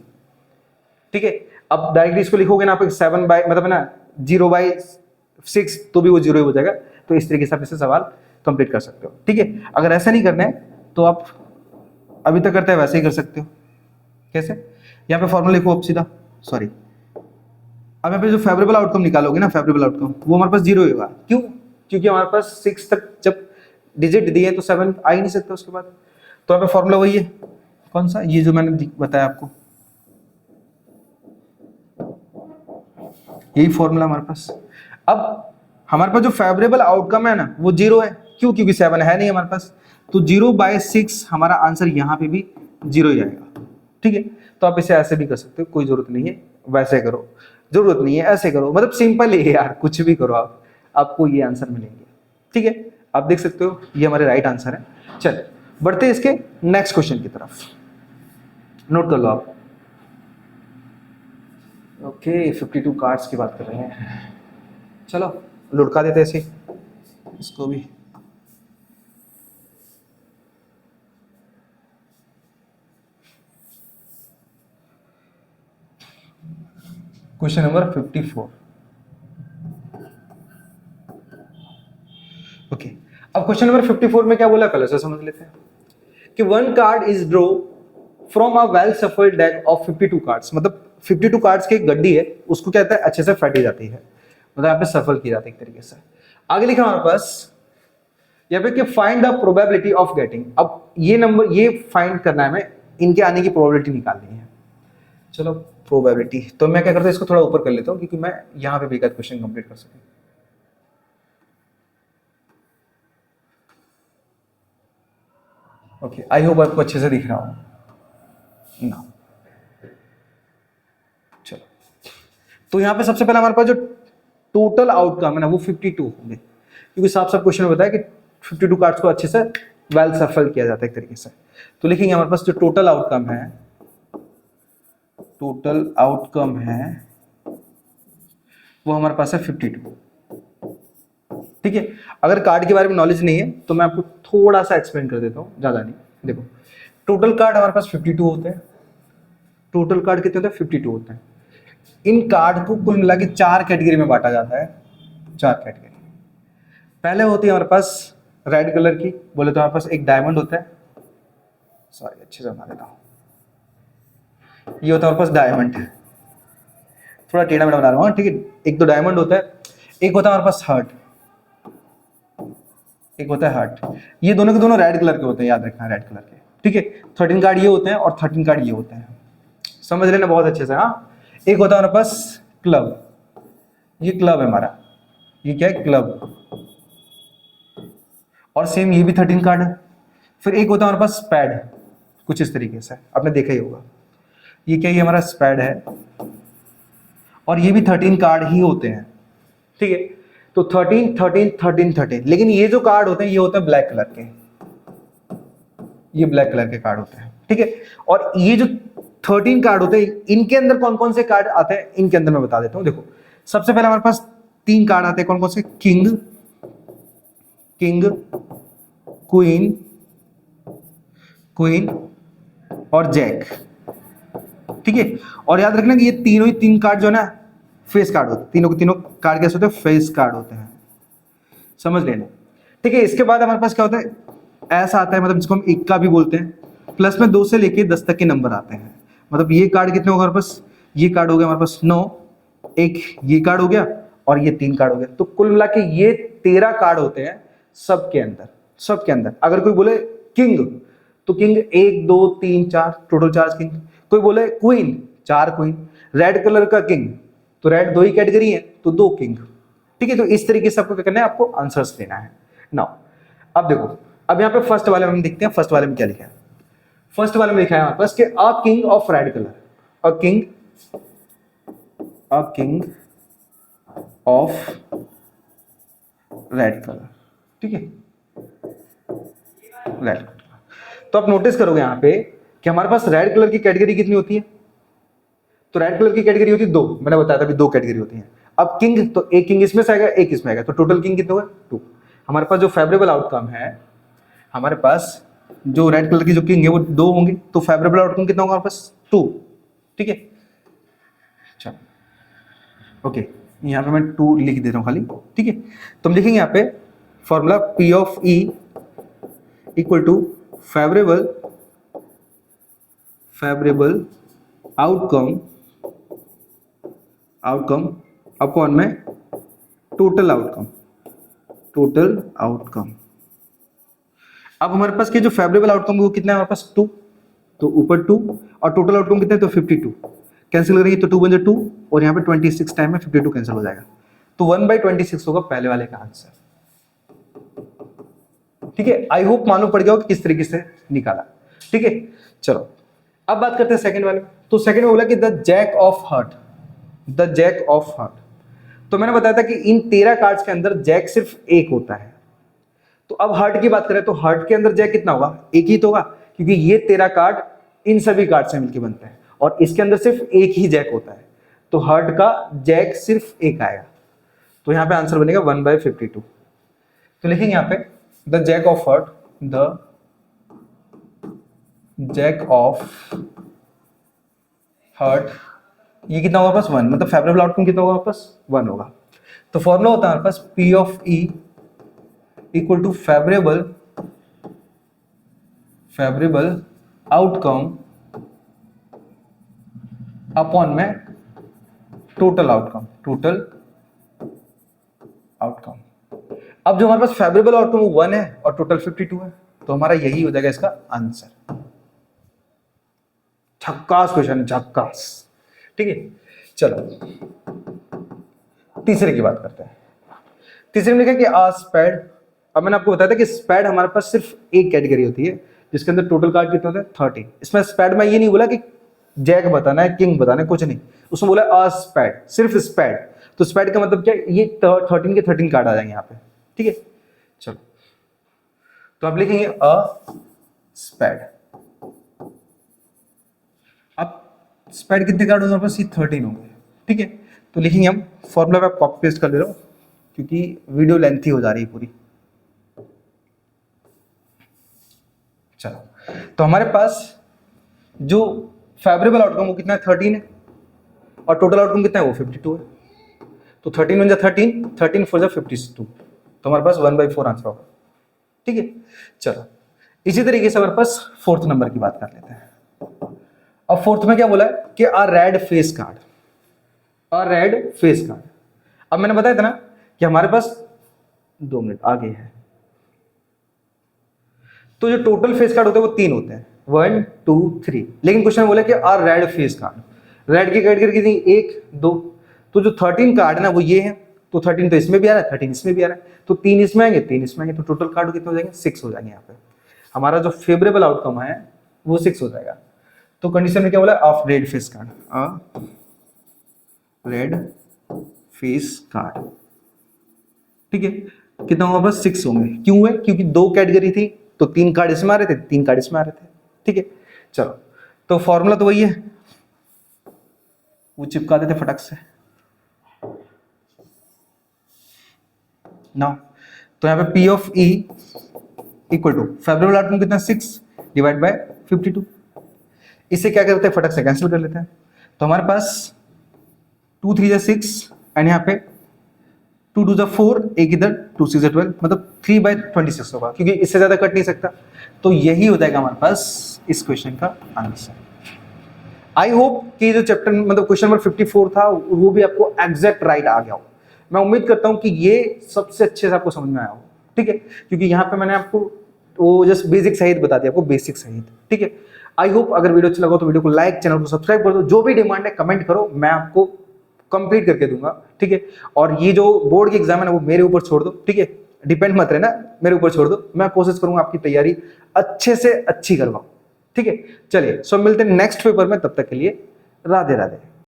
[SPEAKER 1] ठीक है, अब डायरेक्टली इसको लिखोगे ना आप 7 बाई मतलब है ना 0/6 तो भी वो 0 ही हो जाएगा। तो इस तरीके से आप इसे सवाल कंप्लीट कर सकते हो। ठीक है, अगर ऐसा नहीं करना है तो आप अभी तक करते हैं वैसे ही कर सकते हो। कैसे, यहाँ पे फॉर्मूला लिखो आप सीधा, सॉरी अब यहाँ पे जो फेवरेबल आउटकम निकालोगे ना, फेवरेबल आउटकम वो हमारे पास 0 होगा। क्यों, क्योंकि हमारे पास 6 तक जब डिजिट दिए तो 7 आ ही नहीं सकता उसके बाद। तो यहाँ पे फॉर्मूला वही है, कौन सा, ये जो मैंने बताया आपको, यही फॉर्मूला हमारे पास। अब हमारे पास जो फेवरेबल आउटकम है ना वो 0 है। क्यों, क्योंकि 7 है नहीं हमारे पास। तो 0/6 हमारा आंसर यहाँ पे भी 0 ही आएगा। ठीक है, तो आप इसे ऐसे भी कर सकते हो, कोई जरूरत नहीं है वैसे करो, जरूरत नहीं है ऐसे करो, मतलब सिंपल है यार, कुछ भी करो आप, आपको ये आंसर मिलेंगे। ठीक है, आप देख सकते हो ये हमारे राइट आंसर है। चल बढ़ते हैं इसके नेक्स्ट क्वेश्चन की तरफ, नोट कर लो आप। ओके 52 कार्ड्स की बात कर रहे हैं, चलो लुढ़का देते ऐसे इसको भी। Question number 54। ओके, अब क्वेश्चन नंबर 54 में क्या बोला पहले से समझ लेते हैं कि 1 card is draw from a well shuffled deck of 52 cards. मतलब 52 कार्ड्स की एक गड्डी है, उसको क्या कहता है, अच्छे से फटी जाती है, मतलब यहाँ पे सफल की जाती है एक तरीके से। आगे लिखा हमारे पास यहाँ पे कि find the probability of getting. अब ये नंबर ये फाइंड करना है हमें, इनके आने की प्रोबेबिलिटी निकालनी है। चलो प्रोबेबिलिटी, तो मैं क्या करता हूँ इसको थोड़ा ऊपर कर लेता हूँ क्योंकि मैं यहाँ पे भी एक क्वेश्चन कंप्लीट कर सकूँ। ओके, आई होप आपको अच्छे से दिख रहा हो ना। चलो, तो यहाँ पे सबसे पहले हमारे पास जो टोटल आउटकम है ना वो 52 होंगे, क्योंकि साफ साफ क्वेश्चन में बताया कि 52 कार्ड्स को अच्छे से वेल सफल किया जाता है एक तरीके से। तो लिखेंगे हमारे पास जो टोटल आउटकम है, टोटल आउटकम है वो हमारे पास है 52। ठीक है, अगर कार्ड के बारे में नॉलेज नहीं है तो मैं आपको थोड़ा सा एक्सप्लेन कर देता हूँ, ज्यादा नहीं। देखो टोटल कार्ड हमारे पास 52 होते हैं। टोटल कार्ड कितने होते हैं, 52 होते हैं। इन कार्ड को कुल मिला के 4 कैटेगरी में बांटा जाता है, 4 कैटेगरी। पहले होती है हमारे पास रेड कलर की, बोले तो हमारे पास एक डायमंड होता है, सॉरी अच्छे से बना देता हूँ, ये होता है हमारे पास डायमंड, थोड़ा टेढ़ा मेढ़ा बना रहा हूँ, ठीक है। एक तो डायमंड होता है, एक होता है हमारे पास हार्ट, एक होता है हार्ट। ये दोनों के दोनों रेड कलर के होते हैं, याद रखना रेड कलर के। ठीक है, 13 कार्ड ये होते हैं और 13 कार्ड ये होते हैं, समझ लेना बहुत अच्छे से। हाँ, एक होता है हमारे पास क्लब, ये क्लब है हमारा, ये क्या है क्लब, और सेम ये भी 13 कार्ड है। फिर एक होता है हमारे पास स्पैड, कुछ इस तरीके से आपने देखा ही होगा, ये क्या, ये हमारा स्पैड है और ये भी 13 कार्ड ही होते हैं। ठीक है, तो 13 13 13 13, लेकिन ये जो कार्ड होते हैं ये होते हैं ब्लैक कलर के, ये ब्लैक कलर के कार्ड होते हैं। ठीक है, और ये जो 13 कार्ड होते हैं इनके अंदर कौन कौन से कार्ड आते हैं, इनके अंदर मैं बता देता हूं। देखो सबसे पहले हमारे पास 3 कार्ड आते हैं, कौन कौन से, किंग, किंग, क्वीन, क्वीन और जैक। ठीक है, और याद रखना कि ये तीनों ही 3 कार्ड जो है ना फेस कार्ड होते हैं, तीनों के तीनों कार्ड कैसे होते हैं, फेस कार्ड होते हैं, समझ लेना। ठीक है, इसके बाद हमारे पास क्या होता है, ऐसा आता है, मतलब जिसको हम इक्का भी बोलते हैं, प्लस में 2 से लेके 10 तक के नंबर आते हैं। मतलब ये कार्ड कितने होगा हमारे पास, ये कार्ड हो गया हमारे पास 9, एक ये कार्ड हो गया और ये 3 कार्ड हो गया, तो कुल मिला के ये 13 कार्ड होते हैं सबके अंदर, सबके अंदर। अगर कोई बोले किंग तो किंग 1 2 3 4 टोटल 4 किंग। कोई बोले क्वीन, 4 क्वीन। रेड कलर का किंग तो रेड 2 ही कैटेगरी है तो 2 किंग। ठीक है, तो इस तरीके से आपको क्या करना है, आपको आंसर्स देना है। नाउ अब देखो, अब यहाँ पे फर्स्ट वाले में हम देखते हैं, फर्स्ट वाले में क्या लिखा है। फर्स्ट वाले में लिखा है हमारे पास कि a king of red colour, a king of red colour. ठीक है, रेड कलर। तो आप नोटिस करोगे यहाँ पे कि हमारे पास रेड कलर की कैटेगरी कितनी होती है, तो रेड कलर की कैटेगरी होती है 2, मैंने बताया था कि 2 कैटेगरी होती है। अब किंग, तो एक किंग इसमें से आएगा, एक इसमें आएगा, तो टोटल किंग कितने हुए, 2। हमारे पास जो फेवरेबल आउटकम है, हमारे पास जो रेड कलर की जो किंग है वो 2 होंगे, तो फेवरेबल आउटकम कितना होगा हमारे पास 2। ठीक है, चलो ओके, यहाँ पे मैं 2 लिख देता हूँ खाली। ठीक है, तो हम लिखेंगे यहाँ पे formula P of E equal to favourable outcome upon में टोटल आउटकम। अब हमारे पास के जो फेवरेबल आउटकम वो कितना है हमारे पास 2, तो ऊपर 2 और टोटल आउटकम कितना है तो 52। कैंसिल करेंगे तो 2 बन जाए 2 और यहाँ पे 26 टाइम में 52 कैंसिल हो जाएगा, तो 1/26 होगा पहले वाले का आंसर। ठीक है, आई होप मालूम पड़ गया हो कि किस तरीके से निकाला। ठीक है, चलो अब बात करते हैं सेकंड वाले में। तो सेकंड में बोला कि द जैक ऑफ हार्ट। तो मैंने बताया था कि इन 13 कार्ड्स के अंदर जैक सिर्फ एक होता है। तो अब हार्ट की बात करें तो हार्ट के अंदर जैक कितना होगा, एक ही तो होगा, क्योंकि ये 13 कार्ड इन सभी कार्ड से मिलकर बनते हैं और इसके अंदर सिर्फ एक ही जैक होता है, तो हार्ट का जैक सिर्फ एक आएगा। तो यहाँ पे आंसर बनेगा 1/52। तो लिखेंगे यहाँ पे द जैक ऑफ हार्ट, ये कितना होगा पास 1, मतलब फेवरेबल आउटकम कितना होगा पास 1 होगा। तो फॉर्मूला होता है हमारे पास P of E equal to favourable outcome upon में टोटल आउटकम। अब जो हमारे पास फेवरेबल आउटकम 1 है और टोटल 52 है, तो हमारा यही हो जाएगा इसका आंसर। झक्कास क्वेश्चन है, झक्कास। ठीक है, चलो तीसरे की बात करते हैं। तीसरे में लिखा कि स्पैड। अब मैंने आपको बताया था कि स्पैड हमारे पास सिर्फ एक कैटेगरी होती है जिसके अंदर टोटल कार्ड कितने होते हैं 30। इसमें स्पैड में ये नहीं बोला कि जैक बताना है, किंग बताना है, कुछ नहीं, उसमें बोला स्पैड, सिर्फ स्पैड। तो स्पैड का मतलब क्या है, ये 13 के 13 कार्ड आ जाएंगे यहाँ पे। ठीक है, चलो तो आप लिखेंगे स्पैड। अब स्पैड कितने कार्ड होंगे हमारे पास, 13 होंगे। ठीक है, तो लिखेंगे हम फॉर्मूला पे, आप कॉपी पेस्ट कर ले रहा हूं क्योंकि वीडियो लेंथी हो जा रही है पूरी। चलो, तो हमारे पास जो फेवरेबल आउटकम वो कितना है 13 है और टोटल आउटकम कितना है वो 52 है। तो 13 × 13, 13 4 52, तो हमारे पास 1/4 आंसर होगा। ठीक है, चलो इसी तरीके से हमारे पास 4th नंबर की बात कर लेते हैं। अब 4th में क्या बोला है कि रेड फेस कार्ड। अब मैंने बताया था ना कि हमारे पास 2 मिनट आगे है, तो जो टोटल फेस कार्ड होते हैं वो 3 होते हैं, 1 2 3। लेकिन क्वेश्चन बोला कि रेड फेस कार्ड। रेड की कैटेगरी कितनी, 1 2। तो जो 13 कार्ड है ना वो ये है, तो 13 तो इसमें भी आ रहा है, 13 इसमें भी आ रहा है, तो 3 इसमें आएंगे, 3 इसमें आएंगे, तो टोटल कार्ड कितने हो जाएंगे 6 हो जाएंगे। यहाँ पे हमारा जो फेवरेबल आउटकम है वो 6 हो जाएगा। तो कंडीशन में क्या बोला, of red face card, red face card. ठीक है, कितना होगा बस 6 होंगे। क्यों है, क्योंकि 2 कैटेगरी थी, तो 3 कार्ड इसमें आ रहे थे, 3 कार्ड इसमें आ रहे थे। ठीक है, चलो तो फॉर्मूला तो वही है, वो चिपका देते फटक से ना। तो यहाँ पे P of E equal to favourable outcome कितना 6 डिवाइड बाय 52। इससे क्या करते हैं, फटक से कैंसिल कर लेते हैं। तो हमारे पास 2 3 6 एंड यहाँ पे 2 2 4, एक इधर 2 6 12, मतलब 3/26 होगा, क्योंकि इससे ज्यादा कट नहीं सकता। तो यही हो जाएगा हमारे पास इस क्वेश्चन का आंसर। आई होप कि जो चैप्टर मतलब क्वेश्चन नंबर 54 था वो भी आपको एग्जैक्ट राइट आ गया हो। मैं उम्मीद करता हूं कि ये सबसे अच्छे से आपको समझ में आया हो। ठीक है, क्योंकि यहाँ पे मैंने आपको वो जस्ट बेसिक सहित बता दिया, आपको बेसिक सहित। ठीक है, आई होप अगर वीडियो अच्छा लगा तो वीडियो को लाइक, चैनल को सब्सक्राइब कर दो। जो भी डिमांड है कमेंट करो, मैं आपको कंप्लीट करके दूंगा। ठीक है, और ये जो बोर्ड की एग्जाम है ना वो मेरे ऊपर छोड़ दो। ठीक है, डिपेंड मत रहना, मेरे ऊपर छोड़ दो, मैं कोशिश करूंगा आपकी तैयारी अच्छे से अच्छी करवाऊं। ठीक है, चलिए सो मिलते हैं नेक्स्ट पेपर में, तब तक के लिए राधे राधे।